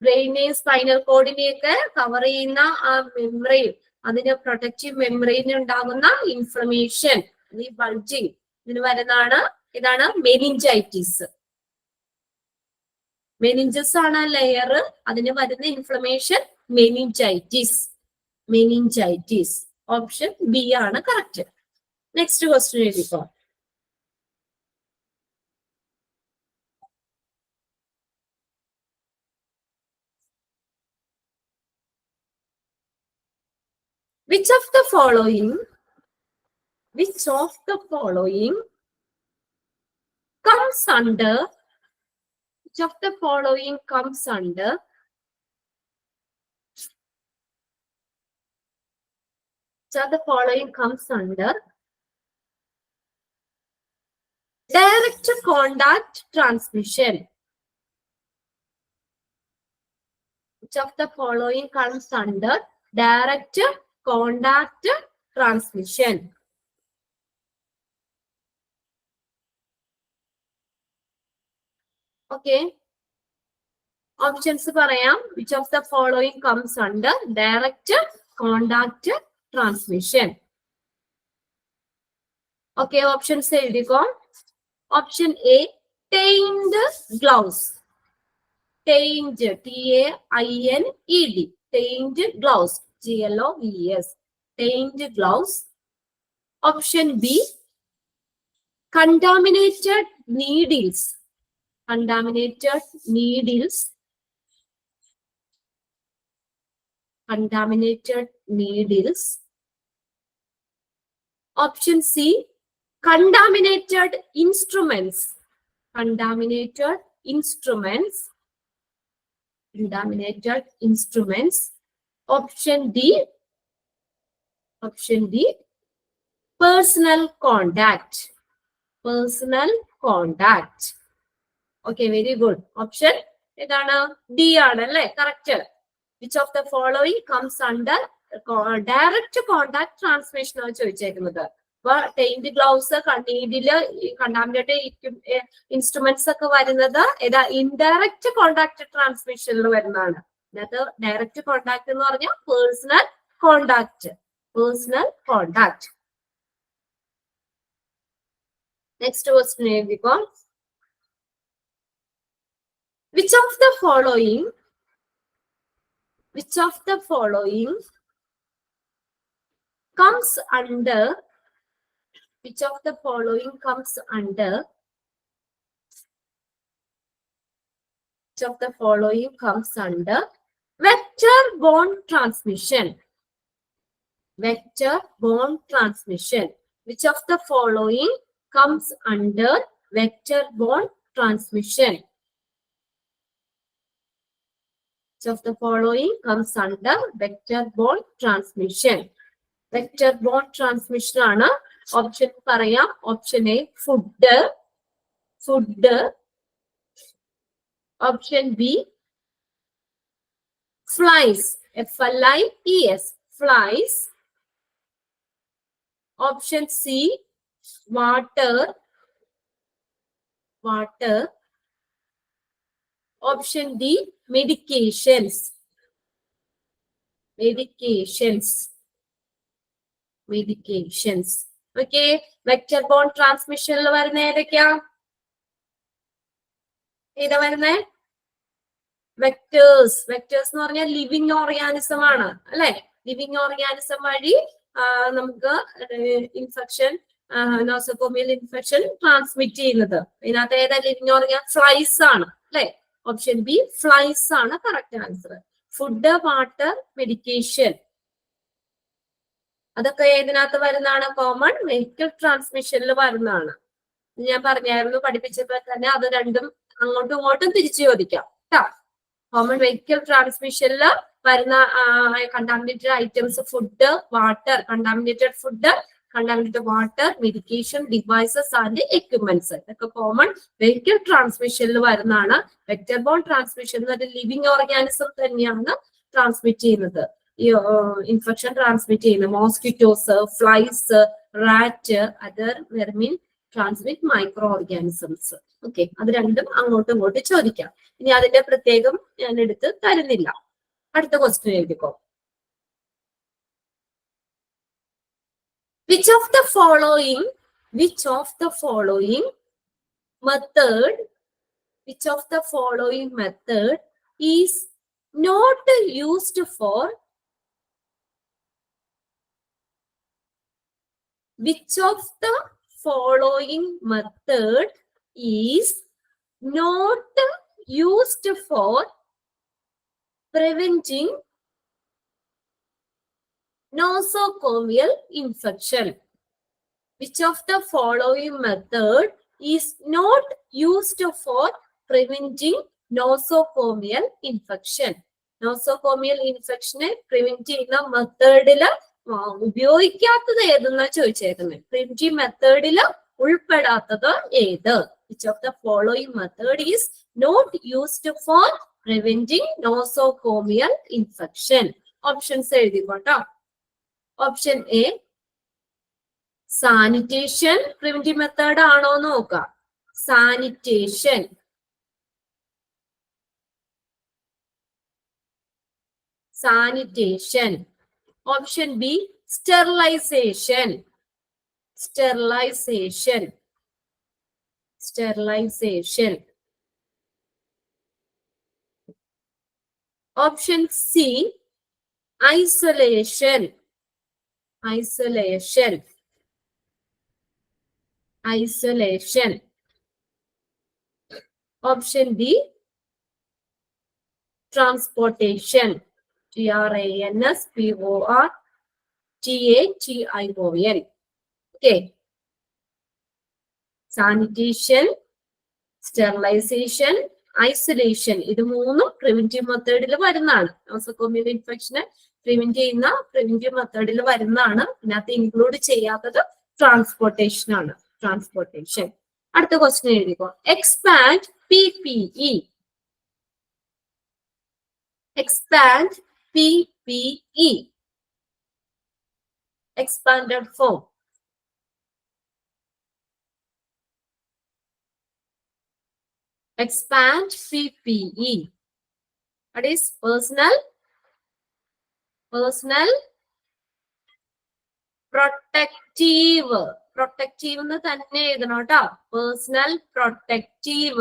ബ്രെയിനെയും spinal കോഡിനെയൊക്കെ cover ചെയ്യുന്ന ആ മെംബ്രെയിൻ, അതിന് പ്രൊട്ടക്റ്റീവ് മെംബ്രെയിൻ ഉണ്ടാകുന്ന ഇൻഫ്ലമേഷൻ, ഈ ബൾജിങ്, ഇതിന് വരുന്നതാണ് ഇതാണ് മെനിഞ്ചൈറ്റിസ്. മെനിഞ്ചസ് ആണ് ലെയർ, അതിന് വരുന്ന inflammation meningitis. Meningitis. Option B ആണ് കറക്റ്റ്. നെക്സ്റ്റ് ക്വസ്റ്റ്യൻ എഴുതിക്കോ. Which of the following comes under direct contact transmission? Which of the following comes under direct contact transmission. Okay, options പറയാം. Which of the following comes under direct contact transmission? Okay, options എഴുതിക്കോ. Option A, tained gloves. Tained, TAINED, tained gloves, GLOVES, tained gloves. Option B, contaminated needles. Contaminated needles. Contaminated needles. Option C, contaminated instruments. Contaminated instruments. Contaminated instruments. Option D. Option D, personal contact. Personal contact. Okay, very good. Option ഏതാണ്? D ആണല്ലേ correct. Which of the following comes under direct contact transmission ആണ് ചോദിച്ചേക്കുന്നത്. അപ്പൊ ടൈൻഡ് gloves, needle, contaminated instruments ഒക്കെ വരുന്നത് ഏതാ? Indirect contact ട്രാൻസ്മിഷനിൽ വരുന്നതാണ്. അതിനകത്ത് direct contact എന്ന് പറഞ്ഞാൽ personal contact. Personal contact. Next question എഴുതിക്കോ. Which of the following comes under vector-borne transmission? Vector-borne transmission. Which of the following comes under vector-borne transmission? Which of the following comes under vector-borne transmission? Vector-borne transmission ആണ്. Option പറയാം. Option A, food. Option B, flies. FLIES, flies. Option C, water. Option D, medications. Okay, vector borne ട്രാൻസ്മിഷനിൽ വരുന്ന ഏതൊക്കെയാ വരുന്നേ? Vectors. Vectors എന്ന് പറഞ്ഞാൽ living organism ആണ് അല്ലെ. ലിവിങ് ഓർഗാനിസം വഴി നമുക്ക് ഇൻഫെക്ഷൻ, നോസോകോമിയൽ ഇൻഫെക്ഷൻ ട്രാൻസ്മിറ്റ് ചെയ്യുന്നത്. ഇതിനകത്ത് ഏതാ ലിവിങ് ഓർഗാൻ? ഫ്ലൈസ് ആണ് അല്ലെ. ഓപ്ഷൻ ബി, ഫ്ലൈസ് ആണ് correct answer. Food, water, medication, അതൊക്കെ ഏതിനകത്ത് വരുന്നതാണ്? കോമൺ വെഹിക്കിൾ ട്രാൻസ്മിഷനിൽ വരുന്നതാണ്. ഞാൻ പറഞ്ഞായിരുന്നു പഠിപ്പിച്ചപ്പോൾ തന്നെ. അത് രണ്ടും അങ്ങോട്ടും ഇങ്ങോട്ടും തിരിച്ചു ചോദിക്കാം കേട്ടോ. കോമൺ വെഹിക്കിൾ ട്രാൻസ്മിഷനിൽ വരുന്ന contaminated items food, water. Contaminated food, contaminated water, medication, devices and equipments. ഇതൊക്കെ കോമൺ വെഹിക്കിൾ ട്രാൻസ്മിഷനിൽ വരുന്നതാണ്. വെക്ടർ ബോൺ ട്രാൻസ്മിഷൻ ഒരു ലിവിങ് ഓർഗാനിസം തന്നെയാണ് ട്രാൻസ്മിറ്റ് ചെയ്യുന്നത്. ഈ ഇൻഫെക്ഷൻ ട്രാൻസ്മിറ്റ് ചെയ്യുന്നത്. Mosquitoes, flies, rat, other vermin transmit micro organisms. Okay, അത് രണ്ടും അങ്ങോട്ടും ഇങ്ങോട്ടും ചോദിക്കാം. ഇനി അതിന്റെ പ്രത്യേകം ഞാൻ എടുത്ത് തരുന്നില്ല. അടുത്ത ക്വസ്റ്റ്യൻ എഴുതിക്കോ. Which of the following method is not used for preventing nosocomial infection? Which of the following method is not used for preventing nosocomial infection? Nosocomial infection prevent ചെയ്യുന്ന മെത്തേഡിൽ ഉപയോഗിക്കാത്തത് ഏതെന്നാ ചോദിച്ചേക്കുന്നത്. പ്രിവെന്റീവ് മെത്തേഡിൽ ഉൾപ്പെടാത്തത് ഏത്? Which of the following method is not used for preventing nosocomial infection? Options എഴുതിക്കോട്ടോ. Option A sanitation preventive method ആണോ എന്ന് നോക്കാം. Sanitation. Sanitation. Option B sterilization. Sterilization. Sterilization. Option C isolation. Isolation. Isolation. Option D transportation. TRANSPORTATION. Okay. Sanitation, sterilization, isolation, ഇത് മൂന്നും preventive മെത്തേഡിൽ വരുന്നതാണ്. Nosocomial ഇൻഫെക്ഷനെ prevent ചെയ്യുന്ന പ്രിവെന്റീവ് മെത്തേഡിൽ വരുന്നതാണ്. ഇതിനകത്ത് ഇൻക്ലൂഡ് ചെയ്യാത്തത് ട്രാൻസ്പോർട്ടേഷൻ ആണ്. ട്രാൻസ്പോർട്ടേഷൻ. അടുത്ത ക്വസ്റ്റ്യൻ എഴുതിക്കോ. Expand PPE. Expand PPE. expanded form. Expand PPE. That is personal protective. Protective എന്ന് തന്നെ എഴുതണം കേട്ടോ. Personal protective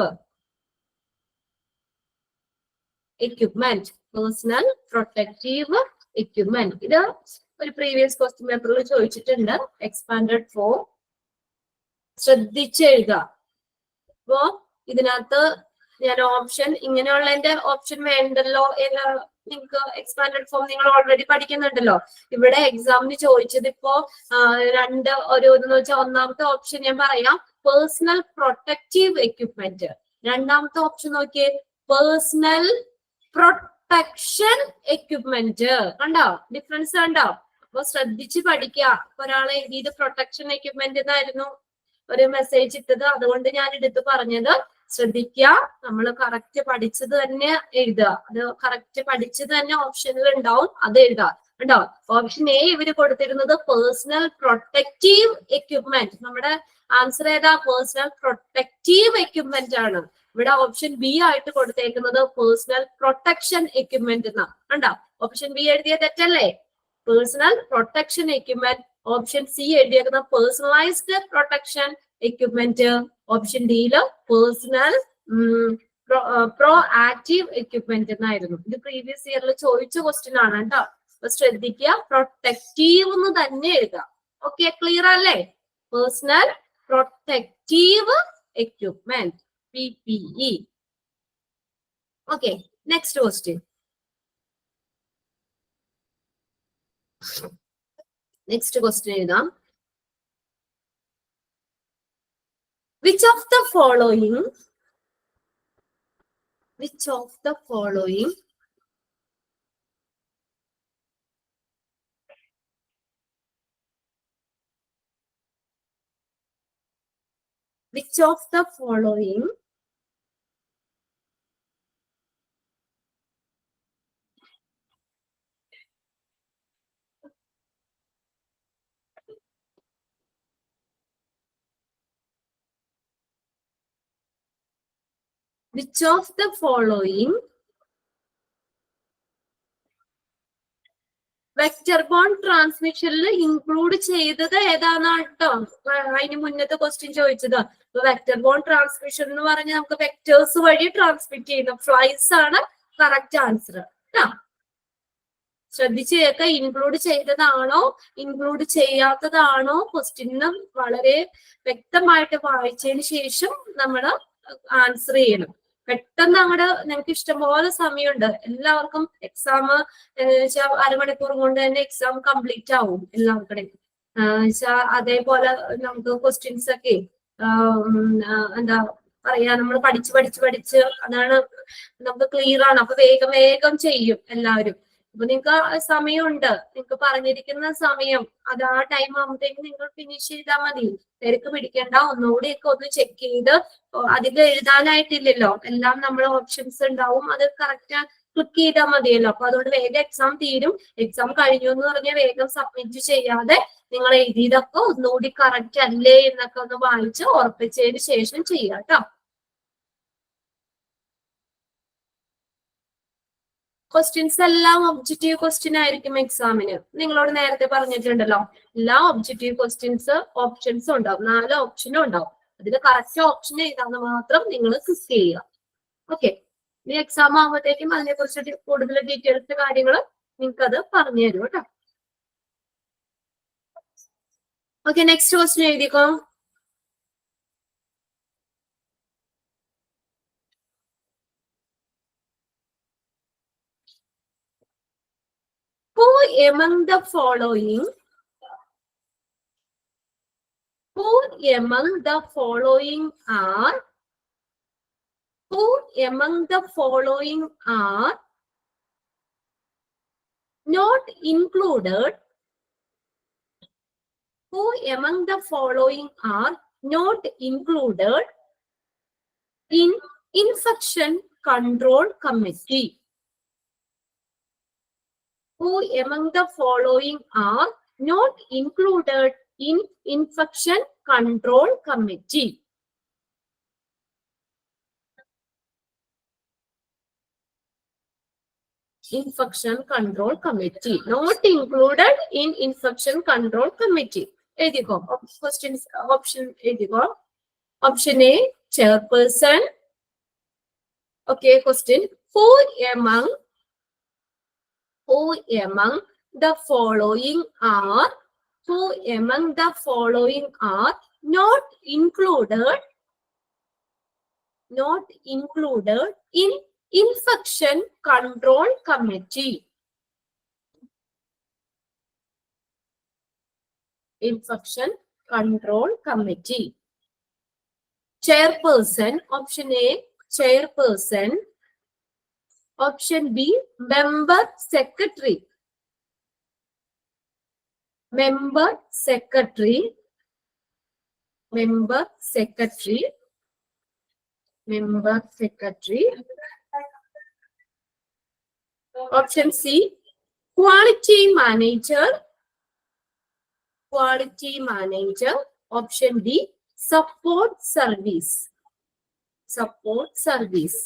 equipment. Personal protective equipment. ഇത് ഒരു പ്രീവിയസ് ക്വസ്റ്റ്യൻ പേപ്പറിൽ ചോദിച്ചിട്ടുണ്ട്. എക്സ്പാൻഡഡ് ഫോം ശ്രദ്ധിച്ചെഴുതുക. അപ്പോ ഇതിനകത്ത് ഞാൻ ഓപ്ഷൻ ഇങ്ങനെയുള്ളതിന്റെ ഓപ്ഷൻ വേണ്ടല്ലോ. നിങ്ങൾക്ക് എക്സ്പാൻഡഡ് ഫോം നിങ്ങൾ ഓൾറെഡി പഠിക്കുന്നുണ്ടല്ലോ. ഇവിടെ എക്സാമിന് ചോദിച്ചത് ഇപ്പോ എന്ന് വെച്ചാൽ ഒന്നാമത്തെ ഓപ്ഷൻ ഞാൻ പറയാം, പേഴ്സണൽ പ്രൊട്ടക്റ്റീവ് എക്യുപ്മെന്റ്. രണ്ടാമത്തെ ഓപ്ഷൻ നോക്കിയേ, പേഴ്സണൽ പ്രൊട്ടക്ഷൻ എക്യുപ്മെന്റ്. കണ്ടോ ഡിഫറൻസ്? കണ്ടോ? അപ്പൊ ശ്രദ്ധിച്ച് പഠിക്കുക. ഒരാളെ എഴുതിയത് പ്രൊട്ടക്ഷൻ എക്യുപ്മെന്റ് എന്നായിരുന്നു ഒരു മെസ്സേജ് ഇട്ടത്. അതുകൊണ്ട് ഞാൻ എടുത്ത് പറഞ്ഞത് ശ്രദ്ധിക്കുക. നമ്മൾ കറക്റ്റ് പഠിച്ചത് തന്നെ എഴുതുക. അത് കറക്റ്റ് പഠിച്ചത് തന്നെ ഓപ്ഷനിൽ ഉണ്ടാവും, അത് എഴുതുക. കണ്ടോ? ഓപ്ഷൻ എ ഇവര് കൊടുത്തിരുന്നത് പേഴ്സണൽ പ്രൊട്ടക്റ്റീവ് എക്യുപ്മെന്റ്. നമ്മുടെ ആൻസർ ഏതാ? പേഴ്സണൽ പ്രൊട്ടക്റ്റീവ് എക്യുപ്മെന്റ് ആണ്. ഇവിടെ ഓപ്ഷൻ ബി ആയിട്ട് കൊടുത്തേക്കുന്നത് പേഴ്സണൽ പ്രൊട്ടക്ഷൻ എക്യുപ്മെന്റ് എന്നാ. കണ്ടോ? ഓപ്ഷൻ ബി എഴുതിയ തെറ്റല്ലേ? Personal protection equipment. Option C എഴുതിയേക്കുന്ന പേഴ്സണലൈസ്ഡ് പ്രൊട്ടക്ഷൻ എക്യുപ്മെന്റ്. ഓപ്ഷൻ ഡിയില് പേഴ്സണൽ പ്രോ ആക്റ്റീവ് എക്യുപ്മെന്റ് എന്നായിരുന്നു. ഇത് പ്രീവിയസ് ഇയറിൽ ചോദിച്ച ക്വസ്റ്റ്യൻ ആണ് കേട്ടോ. അപ്പൊ ശ്രദ്ധിക്കുക, പ്രൊട്ടക്റ്റീവ് എന്ന് തന്നെ എഴുതാം. ഓക്കെ, ക്ലിയർ അല്ലേ? Personal protective equipment PPE. Okay, next question. Next question എഴുതാം. Which of the following which of the following vector borne ട്രാൻസ്മിഷനിൽ ഇൻക്ലൂഡ് ചെയ്തത് ഏതാണെന്നാണ് കേട്ടോ അതിന് മുന്നത്തെ ക്വസ്റ്റ്യൻ ചോദിച്ചത്. അപ്പൊ വെക്ടർ ബോൺ ട്രാൻസ്മിഷൻ എന്ന് പറഞ്ഞാൽ നമുക്ക് വെക്ടേഴ്സ് വഴി ട്രാൻസ്മിറ്റ് ചെയ്യുന്ന ഫ്ലൈസ് ആണ് കറക്റ്റ് ആൻസർ കേട്ടോ. ശ്രദ്ധിച്ച് കേൾക്കുക. ഇൻക്ലൂഡ് ചെയ്തതാണോ ഇൻക്ലൂഡ് ചെയ്യാത്തതാണോ ക്വസ്റ്റ്യനും വളരെ വ്യക്തമായിട്ട് വായിച്ചതിന് ശേഷം നമ്മൾ ആൻസർ ചെയ്യണം. പെട്ടെന്ന് അങ്ങോട്ട് നിങ്ങൾക്ക് ഇഷ്ടംപോലെ സമയമുണ്ട്. എല്ലാവർക്കും എക്സാം അരമണിക്കൂർ കൊണ്ട് തന്നെ എക്സാം കംപ്ലീറ്റ് ആവും എല്ലാവർക്കും. അതേപോലെ നമുക്ക് ക്വസ്റ്റ്യൻസ് ഒക്കെ എന്താ പറയാ, നമ്മൾ പഠിച്ച് അതാണ് നമുക്ക് ക്ലിയർ ആണ്. അപ്പൊ വേഗം വേഗം ചെയ്യും എല്ലാവരും. അപ്പൊ നിങ്ങൾക്ക് സമയമുണ്ട്. നിങ്ങൾക്ക് പറഞ്ഞിരിക്കുന്ന സമയം അത് ആ ടൈം ആകുമ്പോഴത്തേക്കും നിങ്ങൾ ഫിനിഷ് ചെയ്താൽ മതി. തിരക്ക് പിടിക്കേണ്ട. ഒന്നുകൂടിയൊക്കെ ഒന്ന് ചെക്ക് ചെയ്ത് അധികം എഴുതാനായിട്ടില്ലല്ലോ. എല്ലാം നമ്മൾ ഓപ്ഷൻസ് ഉണ്ടാവും. അത് കറക്റ്റ് ക്ലിക്ക് ചെയ്താൽ മതിയല്ലോ. അപ്പൊ അതുകൊണ്ട് വേഗം എക്സാം തീരും. എക്സാം കഴിഞ്ഞു എന്ന് പറഞ്ഞാൽ വേഗം സബ്മിറ്റ് ചെയ്യാതെ നിങ്ങൾ എഴുതിയതൊക്കെ ഒന്നുകൂടി കറക്റ്റ് അല്ലേ എന്നൊക്കെ ഒന്ന് വായിച്ച് ഉറപ്പിച്ചതിന് ശേഷം ചെയ്യാം കേട്ടോ. ക്വസ്റ്റ്യൻസ് എല്ലാം ഒബ്ജക്റ്റീവ് ക്വസ്റ്റ്യൻ ആയിരിക്കും എക്സാമിന്. നിങ്ങളോട് നേരത്തെ പറഞ്ഞിട്ടുണ്ടല്ലോ, എല്ലാ ഒബ്ജക്റ്റീവ് ക്വസ്റ്റ്യൻസ് ഓപ്ഷൻസും ഉണ്ടാവും, 4 ഓപ്ഷനും ഉണ്ടാവും. അതിൽ കറക്റ്റ് ഓപ്ഷൻ ഏതാന്ന് മാത്രം നിങ്ങൾ ക്ലിക്ക് ചെയ്യുക. ഓക്കെ, ഇനി എക്സാം ആകുമ്പോഴത്തേക്കും അതിനെ കുറിച്ച് കൂടുതൽ ഡീറ്റെയിൽസ് കാര്യങ്ങൾ നിങ്ങൾക്ക് അത് പറഞ്ഞു തരും കേട്ടോ. ഓക്കെ, നെക്സ്റ്റ് ക്വസ്റ്റ്യൻ എഴുതിക്കോ. Who among the following Who among the following are Who among the following are not included Who among the following are not included in Infection Control Committee? Who among the following are not included in Infection Control Committee? Infection Control Committee. Not included in Infection Control Committee. എഴുതിക്കോ. Questions option എഴുതിക്കോ. Option A, chairperson. Okay, question. Who among the following are not included in Infection Control Committee? Infection Control Committee. Chairperson, option A, chairperson. Option B, member secretary. Member secretary. Member secretary. Member secretary. Option C, quality manager. Quality manager. Option D, support service. Support service.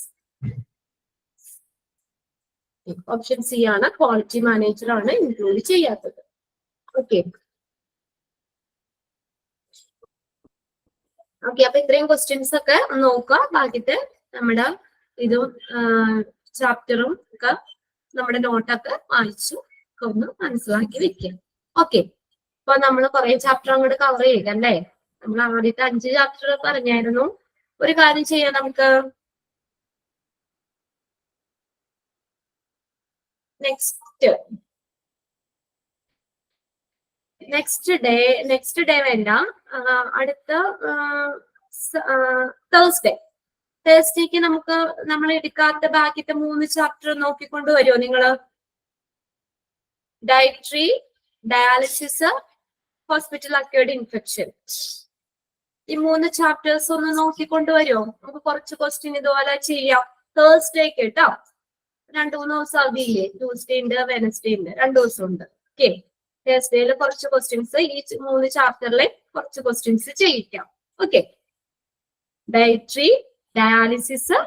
Option C ആണ്, quality manager ആണ് include ചെയ്യാത്തത്. Okay okay, അപ്പൊ ഇത്രയും questions ഒക്കെ നോക്കുക. ബാക്കിത്തെ നമ്മുടെ ഇതും ചാപ്റ്ററും ഒക്കെ നമ്മുടെ നോട്ടൊക്കെ വായിച്ചു ഒന്ന് മനസ്സിലാക്കി വെക്കാം. ഓക്കെ, അപ്പൊ നമ്മൾ കുറെ ചാപ്റ്റർ അങ്ങോട്ട് കവർ ചെയ്തല്ലേ. നമ്മൾ ആദ്യത്തെ 5 ചാപ്റ്റർ പറഞ്ഞായിരുന്നു. ഒരു കാര്യം ചെയ്യാം, നമുക്ക് നെക്സ്റ്റ് ഡേ വേണ്ട, അടുത്ത തേഴ്സ്ഡേക്ക് നമുക്ക് നമ്മൾ എടുക്കാത്ത ബാക്കിത്തെ 3 ചാപ്റ്റർ നോക്കിക്കൊണ്ട് വരുമോ നിങ്ങള്? Dietary, dialysis, hospital acquired infection, ഈ 3 ചാപ്റ്റേഴ്സ് ഒന്ന് നോക്കിക്കൊണ്ട് വരുമോ? നമുക്ക് കുറച്ച് ക്വസ്റ്റ്യൻ ഇതുപോലെ ചെയ്യാം തേഴ്സ്ഡേക്ക് കേട്ടോ. 2-3 ദിവസം അവധിയില്ലേ, ട്യൂസ്ഡേ ഉണ്ട്, വെനസ്ഡേ ഉണ്ട്, 2 ദിവസം ഉണ്ട്. ഓക്കെ, തേഴ്സ്ഡേയിൽ കുറച്ച് ക്വസ്റ്റ്യൻസ്, ഈ 3 ചാപ്റ്ററിലെ കുറച്ച് ക്വസ്റ്റ്യൻസ് ചെയ്യിക്കാം. Okay, dietary, dialysis,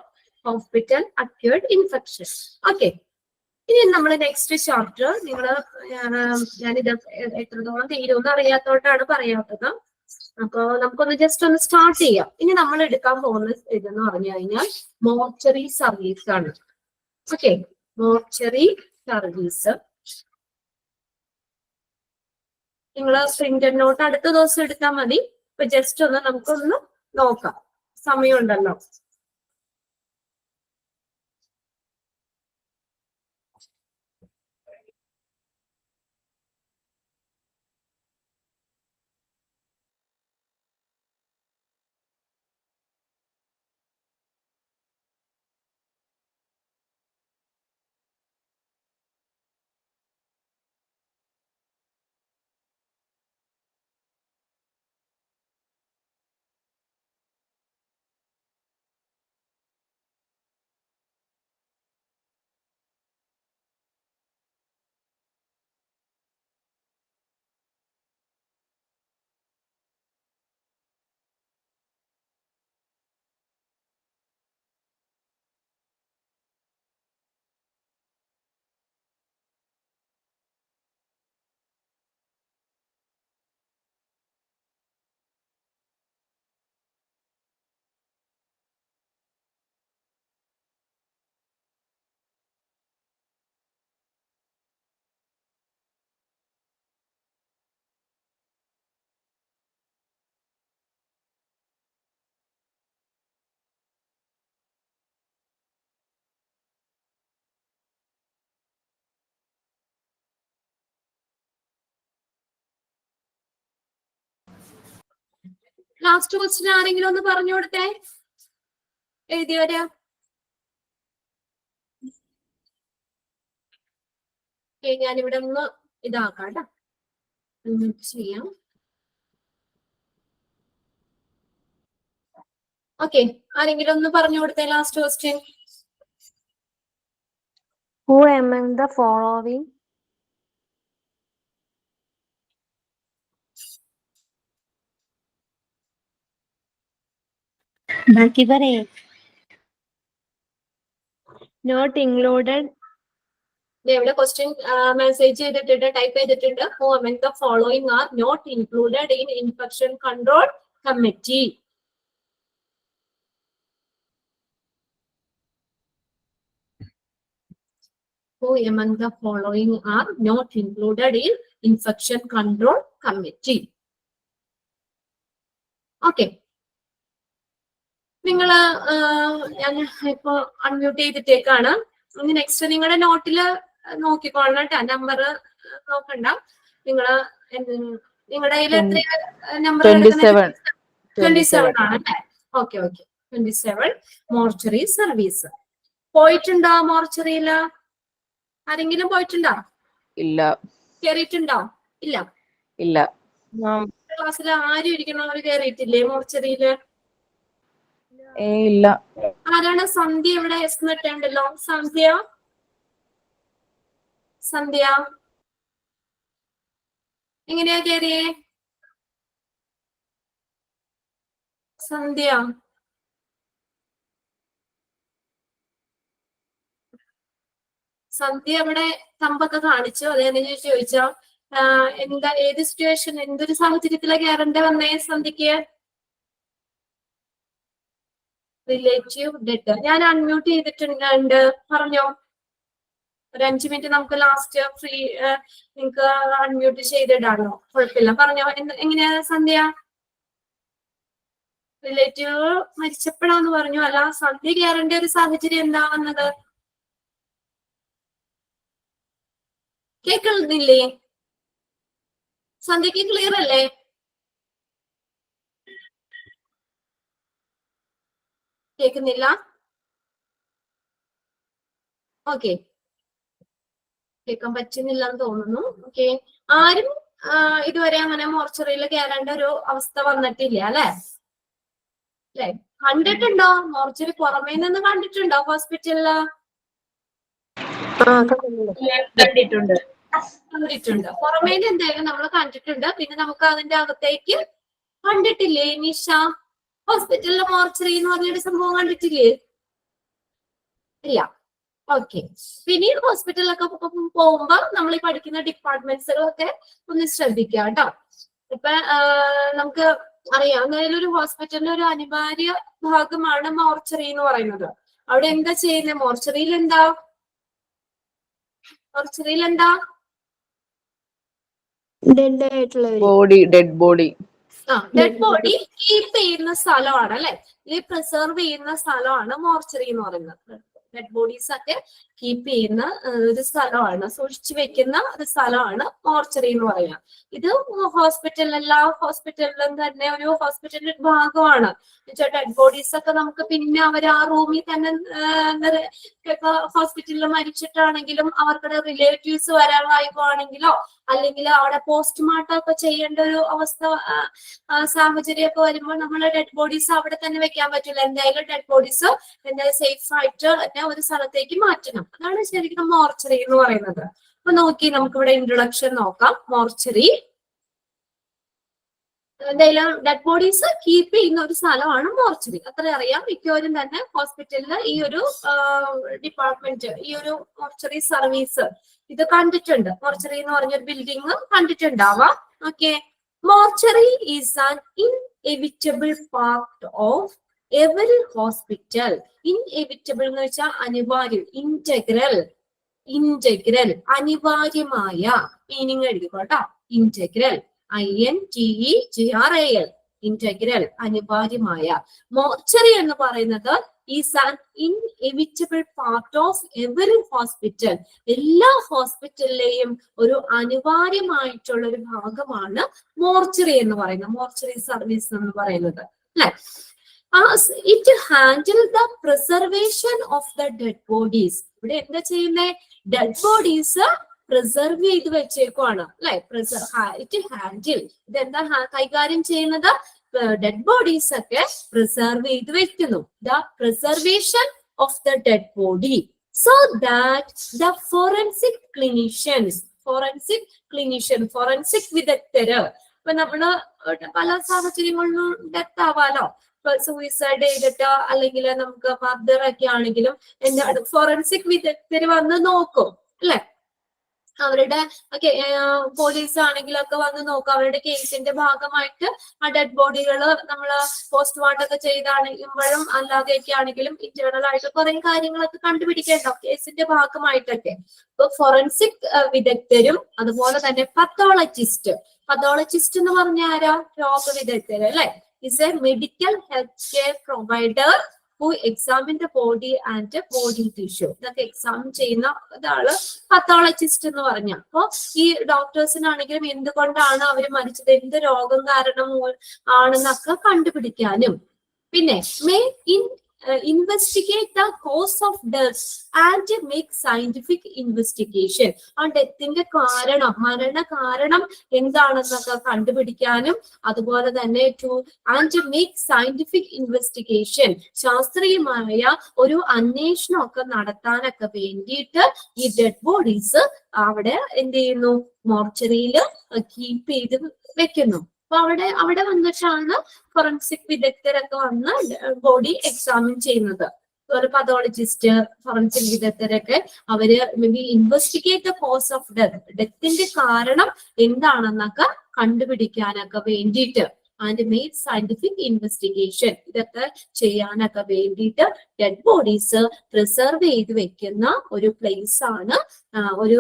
hospital acquired infection. Okay, ഇനി നമ്മൾ നെക്സ്റ്റ് ചാപ്റ്റർ ഞാനിത് എത്രത്തോളം തീരുമെന്ന് അറിയാത്തോട്ടാണ് പറയാത്തത്. അപ്പൊ നമുക്കൊന്ന് ജസ്റ്റ് ഒന്ന് സ്റ്റാർട്ട് ചെയ്യാം. ഇനി നമ്മൾ എടുക്കാൻ പോകുന്ന ഇതെന്ന് പറഞ്ഞു കഴിഞ്ഞാൽ മോർച്ചറി സർവീസ് ആണ്. Okay, mortuary service. നിങ്ങൾ പ്രിന്റഡ് നോട്ട് അടുത്ത ദിവസം എടുത്താൽ മതി. ഇപ്പൊ ജസ്റ്റ് ഒന്ന് നമുക്കൊന്ന് നോക്കാം, സമയമുണ്ടല്ലോ. ലാസ്റ്റ് ക്വസ്റ്റ്യൻ ആരെങ്കിലും ഒന്ന് പറഞ്ഞു കൊടുത്തേ, എഴുതിയവര്. ഞാനിവിടെ ഒന്ന് ഇതാക്കാം കേട്ടോ, ചെയ്യാം. ഓക്കെ, ആരെങ്കിലും ഒന്ന് പറഞ്ഞു കൊടുത്തേ last question. Who among the following ബാക്കി പറയേ നോട്ട് ഇൻക്ലൂഡഡ് ഇവിടെ ക്വസ്റ്റ്യൻ മെസ്സേജ് ചെയ്തിട്ടുണ്ട്, ടൈപ്പ് ചെയ്തിട്ടുണ്ട്. Who among the following are not included in infection control committee? Who among the following are not included in infection control committee? Okay. നിങ്ങള് ഞാൻ ഇപ്പൊ unmute ചെയ്തിട്ടേക്കാണ്. ഇനി next നിങ്ങളുടെ നോട്ടില് നോക്കിക്കോളണം കേട്ടോ, നമ്പർ നോക്കണ്ട. നിങ്ങള് നിങ്ങളുടെ കയ്യിൽ എത്ര നമ്പർ 27 ആണ് അല്ലേ? Okay okay, 27 mortuary service. പോയിട്ടുണ്ടോ മോർച്ചറിയില്? ആരെങ്കിലും പോയിട്ടുണ്ടോ? ഇല്ല. കേറിയിട്ടുണ്ടോ? ഇല്ല. ഇല്ല. ക്ലാസ്സിൽ ആരും ഇരിക്കണവര് കേറിയിട്ടില്ലേ മോർച്ചറിയില്? ഇല്ല. ആരാണ്? സന്ധ്യ ഇവിടെ എസ് നിട്ടുണ്ടല്ലോ. സന്ധ്യ, സന്ധ്യ എങ്ങനെയാ കേറിയേ? സന്ധ്യ സന്ധ്യ ഇവിടെ തമ്പൊക്കെ കാണിച്ചു. അതേന്ന് ചോദിച്ചോ, എന്താ, ഏത് സിറ്റുവേഷൻ, എന്തൊരു സാഹചര്യത്തിലാ കയറേണ്ട വന്നേ സന്ധ്യക്ക്? Relative dead. ഞാൻ അൺമ്യൂട്ട് ചെയ്തിട്ടുണ്ട്, പറഞ്ഞോ. ഒരു 5 മിനിറ്റ് നമുക്ക് ലാസ്റ്റ് ഫ്രീ, നിങ്ങക്ക് അൺമ്യൂട്ട് ചെയ്തിടാണോ? കുഴപ്പമില്ല, പറഞ്ഞോ. എങ്ങനെയാ സന്ധ്യ? റിലേറ്റീവ് മരിച്ചപ്പോഴാന്ന് പറഞ്ഞു. അല്ല, സന്ധ്യ കയറേണ്ട ഒരു സാഹചര്യം എന്താ വന്നത്? കേൾക്കുന്നില്ലേ? സന്ധ്യക്ക് ക്ലിയർ അല്ലേ? കേൾക്കുന്നില്ല? ഓക്കെ, കേൾക്കാൻ പറ്റുന്നില്ല എന്ന് തോന്നുന്നു. ഓക്കെ, ആരും ഇതുവരെ അങ്ങനെ മോർച്ചറിയിൽ കയറേണ്ട ഒരു അവസ്ഥ വന്നിട്ടില്ല അല്ലെ? അല്ലെ, കണ്ടിട്ടുണ്ടോ മോർച്ചറി പുറമേ നിന്ന്? കണ്ടിട്ടുണ്ടോ ഹോസ്പിറ്റലില്? കണ്ടിട്ടുണ്ട്. കണ്ടിട്ടുണ്ട്. പുറമേ എന്തായാലും നമ്മൾ കണ്ടിട്ടുണ്ട്. പിന്നെ നമുക്ക് അതിന്റെ അകത്തേക്ക് കണ്ടിട്ടില്ലേ നിഷ? ഹോസ്പിറ്റലിലെ മോർച്ചറി എന്ന് പറഞ്ഞൊരു സംഭവം കണ്ടിട്ടില്ലേ? ഇല്ല. ഓക്കെ, പിന്നെ ഹോസ്പിറ്റലിലൊക്കെ പോകുമ്പോ നമ്മൾ ഈ പഠിക്കുന്ന ഡിപ്പാർട്ട്മെന്റ്സുകളൊക്കെ ഒന്ന് ശ്രദ്ധിക്കുക കേട്ടോ. ഇപ്പൊ നമുക്ക് അറിയാം, എന്തായാലും ഒരു ഹോസ്പിറ്റലിന്റെ ഒരു അനിവാര്യ ഭാഗമാണ് മോർച്ചറി എന്ന് പറയുന്നത്. അവിടെ എന്താ ചെയ്യുന്നത്? മോർച്ചറിയിൽ എന്താ? മോർച്ചറിയിൽ എന്താ? Dead body dead body keep ചെയ്യുന്ന സ്ഥലമാണ് അല്ലെ, ഈ പ്രിസർവ് ചെയ്യുന്ന സ്ഥലമാണ് മോർച്ചറി എന്ന് പറയുന്നത്. ഡെഡ് ബോഡീസ് ഒക്കെ കീപ്പ് ചെയ്യുന്ന ഒരു സ്ഥലമാണ്, സൂക്ഷിച്ചു വെക്കുന്ന ഒരു സ്ഥലമാണ് മോർച്ചറി എന്ന് പറയുന്നത്. ഇത് എല്ലാ ഹോസ്പിറ്റലിലും തന്നെ ഒരു ഹോസ്പിറ്റലിന്റെ ഭാഗമാണ്. ഡെഡ് ബോഡീസ് ഒക്കെ നമുക്ക് പിന്നെ അവർ ആ റൂമിൽ തന്നെ, ഇപ്പൊ ഹോസ്പിറ്റലിൽ മരിച്ചിട്ടാണെങ്കിലും അവർക്കുടെ റിലേറ്റീവ്സ് വരാനായിപ്പോണെങ്കിലോ അല്ലെങ്കിൽ അവിടെ പോസ്റ്റ്മോർട്ടം ഒക്കെ ചെയ്യേണ്ട ഒരു അവസ്ഥ, സാഹചര്യമൊക്കെ വരുമ്പോൾ നമ്മൾ ഡെഡ് ബോഡീസ് അവിടെ തന്നെ വെക്കാൻ പറ്റില്ല. എന്തായാലും ഡെഡ് ബോഡീസ് എന്തായാലും സേഫ് ആയിട്ട് തന്നെ ഒരു സ്ഥലത്തേക്ക് മാറ്റണം. അതാണ് ശരിക്കും മോർച്ചറി എന്ന് പറയുന്നത്. അപ്പൊ നോക്കി, നമുക്കിവിടെ ഇൻട്രൊഡക്ഷൻ നോക്കാം. മോർച്ചറി എന്തായാലും ഡെഡ് ബോഡീസ് കീപ്പ് ചെയ്യുന്ന ഒരു സ്ഥലമാണ് മോർച്ചറി. അത്ര അറിയാം. മിക്കവരും തന്നെ ഹോസ്പിറ്റലില് ഈ ഒരു ഡിപ്പാർട്ട്മെന്റ്, ഈ ഒരു മോർച്ചറി സർവീസ് ഇത് കണ്ടിട്ടുണ്ട്. മോർച്ചറി എന്ന് പറഞ്ഞൊരു building കണ്ടിട്ടുണ്ടാവാം. Okay, mortuary is an inevitable part of every hospital. Inevitable എന്ന് വെച്ചാൽ അനിവാര്യം, ഇന്റഗ്രൽ അനിവാര്യമായ മീനിങ് എഴുതിക്കോട്ടോ. ഇന്റഗ്രൽ INTEGRAL, ഇന്റഗ്രൽ അനിവാര്യമായ. മോർച്ചറി എന്ന് പറയുന്നത് is an inevitable part of every hospital. എല്ലാ ഹോസ്പിറ്റലിലെയും ഒരു അനിവാര്യമായിട്ടുള്ള ഒരു ഭാഗമാണ് മോർച്ചറി എന്ന് പറയുന്നത്, മോർച്ചറി സർവീസ് എന്ന് പറയുന്നത് അല്ലെ. It handle the preservation of the dead bodies. ഇവിടെ എന്താ ചെയ്യുന്നേ? ഡെഡ് ബോഡീസ് പ്രിസർവ് ചെയ്ത് വെച്ചേക്കുവാണ് അല്ലെ. ഇറ്റ് ഹാൻഡിൽ, ഇതെന്താ കൈകാര്യം ചെയ്യുന്നത്? ഡെഡ് ബോഡീസ് ഒക്കെ പ്രിസർവ് ചെയ്ത് വെക്കുന്നു. The preservation of the dead body so that the forensic clinicians, forensic വിദഗ്ധര്, ഇപ്പൊ നമ്മള് പല സാഹചര്യങ്ങളിലും ഡെത്ത് ആവാലോ, സൂയിസൈഡ് ചെയ്തിട്ട് അല്ലെങ്കിൽ നമുക്ക് മർഡർ ഒക്കെ ആണെങ്കിലും എന്താണ് ഫോറൻസിക് വിദഗ്ധര് വന്ന് നോക്കും അല്ലെ. അവരുടെ പോലീസ് ആണെങ്കിലൊക്കെ വന്ന് നോക്കും. അവരുടെ കേസിന്റെ ഭാഗമായിട്ട് ആ ഡെഡ് ബോഡികള് നമ്മള് പോസ്റ്റ്മോർട്ടം ഒക്കെ ചെയ്താണെങ്കിലും അല്ലാതെയൊക്കെ ആണെങ്കിലും ഇന്റേണൽ ആയിട്ട് കുറെ കാര്യങ്ങളൊക്കെ കണ്ടുപിടിക്കേണ്ടാവും കേസിന്റെ ഭാഗമായിട്ടൊക്കെ. ഇപ്പൊ ഫോറൻസിക് വിദഗ്ധരും അതുപോലെ തന്നെ പത്തോളജിസ്റ്റ് എന്ന് പറഞ്ഞ ആരാ? രോഗവിദഗ്ധര് അല്ലെ. is a medical healthcare provider who examine the body and body tissue. ഇതൊക്കെ എക്സാമിൻ ചെയ്യുന്ന ഇതാണ് പത്തോളജിസ്റ്റ് എന്ന് പറഞ്ഞ. അപ്പൊ ഈ ഡോക്ടേഴ്സിനാണെങ്കിലും എന്തുകൊണ്ടാണ് അവർ മരിച്ചത്, എന്ത് രോഗം കാരണം ആണെന്നൊക്കെ കണ്ടുപിടിക്കാനും, പിന്നെ investigate the cause of death and make scientific investigation. ആ ഡെത്തിന്റെ കാരണം, മരണ കാരണം എന്താണെന്നൊക്കെ കണ്ടുപിടിക്കാനും, അതുപോലെ തന്നെ and make scientific investigation, ശാസ്ത്രീയമായ ഒരു അന്വേഷണം ഒക്കെ നടത്താനൊക്കെ വേണ്ടിയിട്ട് ഈ ഡെഡ് ബോഡീസ് അവിടെ എന്ത് ചെയ്യുന്നു? മോർച്ചറിയിൽ കീപ്പ് ചെയ്ത് വെക്കുന്നു. അപ്പൊ അവിടെ വന്നിട്ടാണ് ഫോറൻസിക് വിദഗ്ധരൊക്കെ വന്ന് ബോഡി എക്സാമിൻ ചെയ്യുന്നത്. അതുപോലെ പതോളജിസ്റ്റ്, ഫോറൻസിക് വിദഗ്ധരൊക്കെ അവര് investigate the cause of death, ഡെത്തിന്റെ കാരണം എന്താണെന്നൊക്കെ കണ്ടുപിടിക്കാനൊക്കെ വേണ്ടിയിട്ട്, ആൻഡ് മെയ്ഡ് സയന്റിഫിക് ഇൻവെസ്റ്റിഗേഷൻ, ഇതൊക്കെ ചെയ്യാനൊക്കെ വേണ്ടിയിട്ട് ഡെഡ് ബോഡീസ് പ്രിസർവ് ചെയ്ത് വെക്കുന്ന ഒരു പ്ലേസ് ആണ്, ഒരു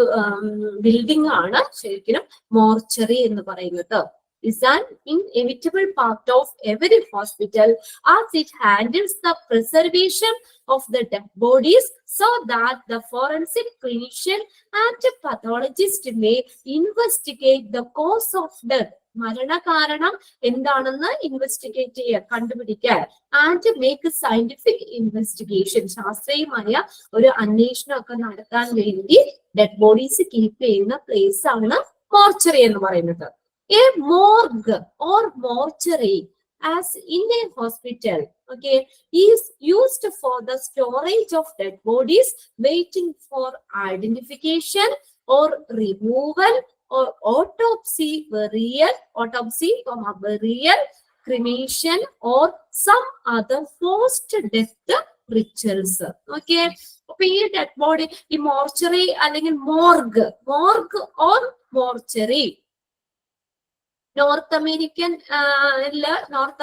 ബിൽഡിംഗ് ആണ് ശരിക്കും മോർച്ചറി എന്ന് പറയുന്നത്. is an inevitable part of every hospital as it handles the preservation of the dead bodies so that the forensic clinician and pathologist may investigate the cause of death. മരണ കാരണം എന്താണെന്ന് investigate ചെയ്യാൻ, കണ്ടുപിടിക്കാൻ, and make scientific investigation, ശാസ്ത്രീയമായ ഒരു അന്വേഷണം ഒക്കെ നടത്താൻ വേണ്ടി ഡെഡ് ബോഡീസ് കീപ്പ് ചെയ്യുന്ന പ്ലേസ് ആണ് മോർച്ചറി എന്ന് പറയുന്നത്. A morgue or mortuary as in a hospital, is used for the storage of dead bodies waiting for identification or removal or autopsy, burial, cremation or some other post-death rituals. അപ്പൊ ഈ dead body, ഈ mortuary അല്ലെങ്കിൽ മോർഗ് or mortuary, north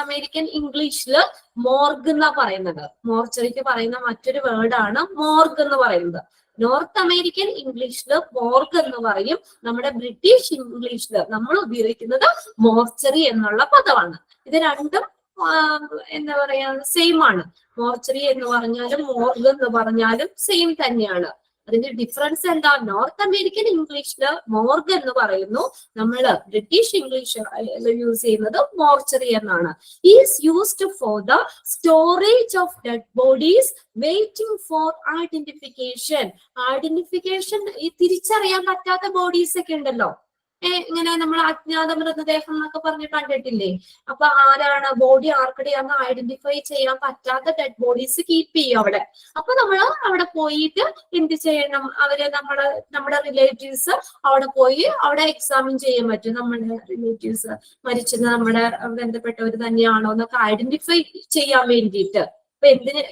American ഇംഗ്ലീഷില് മോർഗ് എന്നാ പറയുന്നത്. മോർച്ചറിക്ക് പറയുന്ന മറ്റൊരു വേർഡാണ് മോർഗ് എന്ന് പറയുന്നത്. നോർത്ത് അമേരിക്കൻ ഇംഗ്ലീഷില് മോർഗ് എന്ന് പറയും. നമ്മുടെ ബ്രിട്ടീഷ് ഇംഗ്ലീഷില് നമ്മൾ ഉപയോഗിക്കുന്നത് മോർച്ചറി എന്നുള്ള പദമാണ്. ഇത് രണ്ടും എന്താ പറയാ, സെയിം ആണ്. മോർച്ചറി എന്ന് പറഞ്ഞാലും മോർഗ് എന്ന് പറഞ്ഞാലും സെയിം തന്നെയാണ്. അതിന്റെ ഡിഫറൻസ് എന്താ? നോർത്ത് അമേരിക്കൻ ഇംഗ്ലീഷില് മോർഗ് എന്ന് പറയുന്നു, നമ്മള് ബ്രിട്ടീഷ് ഇംഗ്ലീഷ് യൂസ് ചെയ്യുന്നത് മോർച്ചറി എന്നാണ്. Is used for the storage of dead bodies waiting four identification. ഈ തിരിച്ചറിയാൻ പറ്റാത്ത ബോഡീസ് ഒക്കെ ഉണ്ടല്ലോ, ഇങ്ങനെ നമ്മൾ അജ്ഞാത മൃതദേഹം എന്നൊക്കെ പറഞ്ഞ് കണ്ടിട്ടില്ലേ? അപ്പൊ ആരാണ് ബോഡി ആർക്കടെയാന്ന് ഐഡന്റിഫൈ ചെയ്യാൻ പറ്റാത്ത ഡെഡ് ബോഡീസ് കീപ്പ് ചെയ്യും അവിടെ. അപ്പൊ നമ്മൾ അവിടെ പോയിട്ട് എന്ത് ചെയ്യണം? നമ്മുടെ റിലേറ്റീവ്സ് അവിടെ പോയി അവിടെ എക്സാമിൻ ചെയ്യാൻ പറ്റും. നമ്മുടെ റിലേറ്റീവ്സ് മരിച്ചത് നമ്മുടെ ബന്ധപ്പെട്ടവർ തന്നെയാണോ എന്നൊക്കെ ഐഡന്റിഫൈ ചെയ്യാൻ വേണ്ടിയിട്ട്.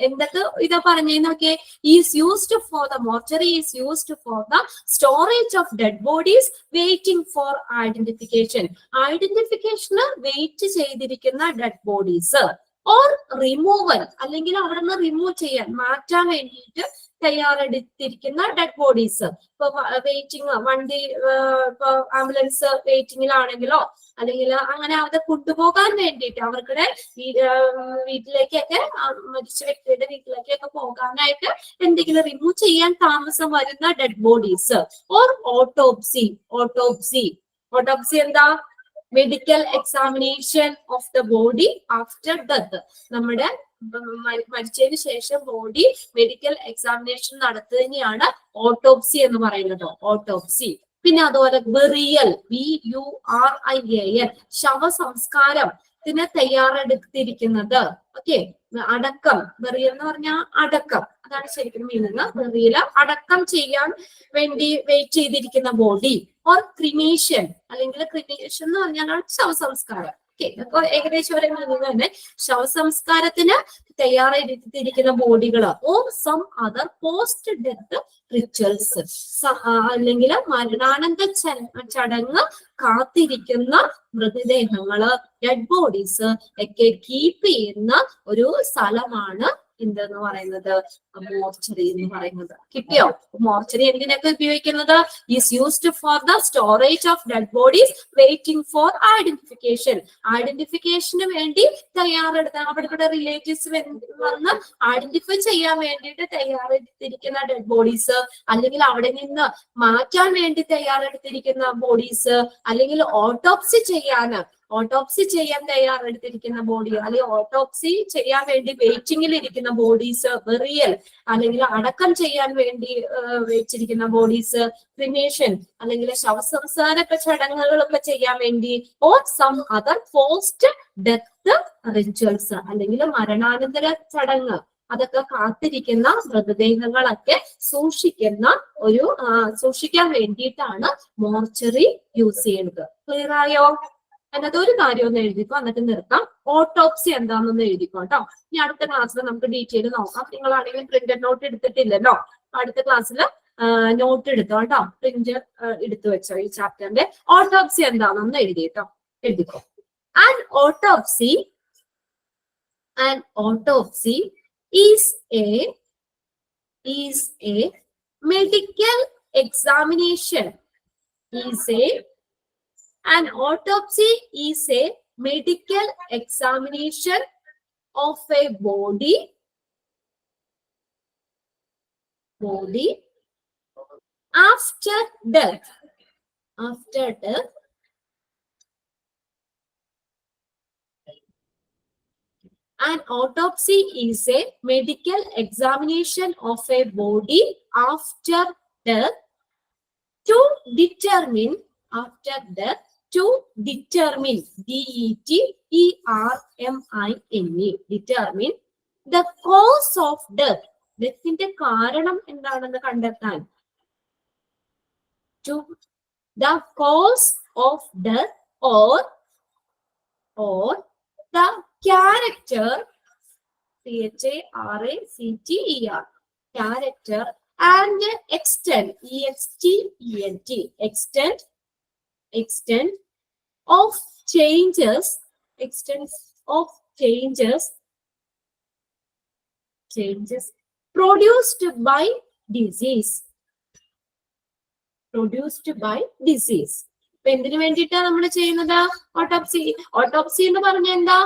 എന്തൊക്കെ ഇതാ പറഞ്ഞേന്നൊക്കെ? Is used for the mortuary, is used for the storage of dead bodies waiting for ഐഡന്റിഫിക്കേഷന് വെയിറ്റ് ചെയ്തിരിക്കുന്ന ഡെഡ് ബോഡീസ് ഓർ റിമൂവൽ അല്ലെങ്കിൽ അവിടെ നിന്ന് റിമൂവ് ചെയ്യാൻ മാറ്റാൻ വേണ്ടിയിട്ട് തയ്യാറെടുത്തിരിക്കുന്ന ഡെഡ് ബോഡീസ്. ഇപ്പൊ വെയിറ്റിംഗ് വണ്ടി ഇപ്പൊ ആംബുലൻസ് വെയിറ്റിംഗിലാണെങ്കിലോ അല്ലെങ്കിൽ അങ്ങനെ അത് കൊണ്ടുപോകാൻ വേണ്ടിയിട്ട് അവർക്കിടെ വീട്ടിലേക്കൊക്കെ മരിച്ച വ്യക്തിയുടെ വീട്ടിലേക്കൊക്കെ പോകാനായിട്ട് എന്തെങ്കിലും റിമൂവ് ചെയ്യാൻ താമസം വരുന്ന dead bodies. Or autopsy. Autopsy എന്താ? Medical examination of the body after death. നമ്മുടെ മരിച്ചതിന് ശേഷം ബോഡി മെഡിക്കൽ എക്സാമിനേഷൻ നടത്തുന്നതിനെയാണ് ഓട്ടോപ്സി എന്ന് പറയുന്നത്. ഓട്ടോപ്സി. പിന്നെ അതുപോലെ ബെറിയൽ, BURIAL, ശവസംസ്കാരത്തിന് തയ്യാറെടുത്തിരിക്കുന്നത്. ഓക്കെ, അടക്കം. ബെറിയൽ എന്ന് പറഞ്ഞാൽ അടക്കം, അതാണ് ശരിക്കും മീനിങ്. ബെറിയൽ അടക്കം ചെയ്യാൻ വേണ്ടി വെയിറ്റ് ചെയ്തിരിക്കുന്ന ബോഡി. ഓർ ക്രിമേഷൻ, അല്ലെങ്കിൽ ക്രിമേഷൻ എന്ന് പറഞ്ഞാൽ ശവസംസ്കാരം. അപ്പൊ ഏകദേശം ഒരു മീനിങ് തന്നെ. ശവസംസ്കാരത്തിന് തയ്യാറെടുത്തിരിക്കുന്ന ബോഡികൾ. Or some other post death rituals, അല്ലെങ്കിൽ മരണാനന്തര ചടങ്ങ് കാത്തിരിക്കുന്ന മൃതദേഹങ്ങള്, ഡെഡ് ബോഡീസ് ഒക്കെ കീപ്പ് ചെയ്യുന്ന ഒരു സ്ഥലമാണ് എന്തെന്ന് പറയുന്നത്, മോർച്ചറി എന്ന് പറയുന്നത്. കിട്ടിയോ? മോർച്ചറി എന്തിനൊക്കെ ഉപയോഗിക്കുന്നത്? Is used for the storage of dead bodies waiting four identification. ഐഡന്റിഫിക്കേഷന് വേണ്ടി തയ്യാറെടുത്ത അവിടെ റിലേറ്റീവ്സ് വന്ന് ഐഡന്റിഫൈ ചെയ്യാൻ വേണ്ടിയിട്ട് തയ്യാറെടുത്തിരിക്കുന്ന ഡെഡ് ബോഡീസ്, അല്ലെങ്കിൽ അവിടെ നിന്ന് മാറ്റാൻ വേണ്ടി തയ്യാറെടുത്തിരിക്കുന്ന ബോഡീസ്, അല്ലെങ്കിൽ ഓട്ടോപ്സി ചെയ്യാൻ തയ്യാറെടുത്തിരിക്കുന്ന ബോഡി, അല്ലെങ്കിൽ ഓട്ടോപ്സി ചെയ്യാൻ വേണ്ടി വെയിറ്റിംഗിൽ ഇരിക്കുന്ന ബോഡീസ്, ബെറിയൽ അല്ലെങ്കിൽ അടക്കം ചെയ്യാൻ വേണ്ടി വെച്ചിരിക്കുന്ന ബോഡീസ്, ക്രിമേഷൻ അല്ലെങ്കിൽ ശവസംസ്കാര ചടങ്ങുകളൊക്കെ ചെയ്യാൻ വേണ്ടി, or some other post death rituals അല്ലെങ്കിൽ മരണാനന്തര ചടങ്ങ് അതൊക്കെ കാത്തിരിക്കുന്ന മൃതദേഹങ്ങളൊക്കെ സൂക്ഷിക്കാൻ വേണ്ടിയിട്ടാണ് മോർച്ചറി യൂസ് ചെയ്യുന്നത്. ക്ലിയർ ആയോ? അതിനകത്ത് ഒരു കാര്യം ഒന്ന് എഴുതിക്കോ, എന്നിട്ട് നിർത്താം. ഓട്ടോപ്സി എന്താണെന്ന് എഴുതിക്കോ കേട്ടോ. ഇനി അടുത്ത ക്ലാസ്സിൽ നമുക്ക് ഡീറ്റെയിൽ നോക്കാം. നിങ്ങളാണെങ്കിൽ പ്രിന്റഡ് നോട്ട് എടുത്തിട്ടില്ലല്ലോ, അടുത്ത ക്ലാസ്സിൽ നോട്ട് എടുത്തോ കേട്ടോ. പ്രിന്റ് എടുത്തു വെച്ചോ ഈ ചാപ്റ്ററിന്റെ. ഓട്ടോപ്സി എന്താണെന്ന് എഴുതിക്കോ. And autopsy is a medical examination. An autopsy is a medical examination of a body after death. An autopsy is a medical examination of a body after death to determine determine the cause of death. ഡെത്തിന്റെ കാരണം എന്താണെന്ന് കണ്ടെത്താൻ. The cause of death or the character, character and extent, extent of changes produced by disease. ഇപ്പൊ എന്തിനു വേണ്ടിയിട്ടാണ് നമ്മൾ ചെയ്യുന്നത്? Autopsy എന്ന് പറഞ്ഞ എന്താ?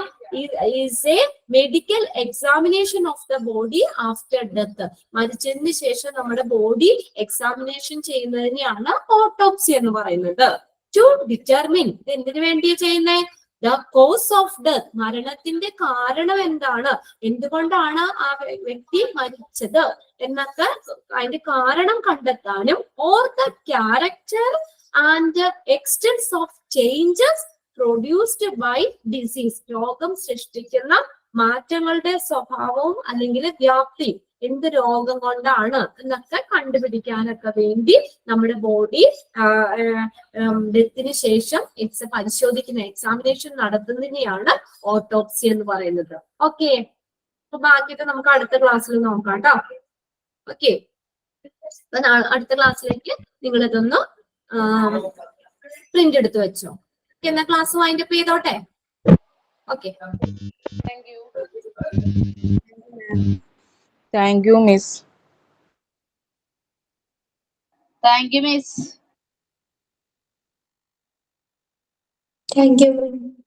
Is a medical examination of the body after death. മരിച്ചതിന് ശേഷം നമ്മുടെ ബോഡി എക്സാമിനേഷൻ ചെയ്യുന്നതിനെയാണ് ഓട്ടോപ്സി എന്ന് പറയുന്നത്. ടു ഡിറ്റർമിൻ, ഇത് എന്തിനു വേണ്ടിയാ ചെയ്യുന്നേ? ദ കോസ് ഓഫ് ഡെത്ത്, മരണത്തിന്റെ കാരണം എന്താണ്, എന്തുകൊണ്ടാണ് ആ വ്യക്തി മരിച്ചത് എന്നൊക്കെ അതിന്റെ കാരണം കണ്ടെത്താനും, or the character and extents of changes produced by disease, രോഗം സൃഷ്ടിക്കുന്ന മാറ്റങ്ങളുടെ സ്വഭാവവും അല്ലെങ്കിൽ വ്യാപ്തി, എന്ത് രോഗം കൊണ്ടാണ് എന്നൊക്കെ കണ്ടുപിടിക്കാനൊക്കെ വേണ്ടി നമ്മുടെ ബോഡി ഡെത്തിന് ശേഷം പരിശോധിക്കുന്ന എക്സാമിനേഷൻ നടത്തുന്നതിനെയാണ് ഓട്ടോപ്സി എന്ന് പറയുന്നത്. ഓക്കെ, അപ്പൊ ബാക്കിയൊക്കെ നമുക്ക് അടുത്ത ക്ലാസ്സിൽ നോക്കാം കേട്ടോ. ഓക്കെ, അപ്പൊ അടുത്ത ക്ലാസ്സിലേക്ക് നിങ്ങൾ ഇതൊന്ന് പ്രിന്റ് എടുത്ത് വെച്ചോ. എന്നാ ക്ലാസ് വൈൻഡപ്പ് ചെയ്തോട്ടെ. Okay. Thank you miss. Thank you, Miss. Thank you.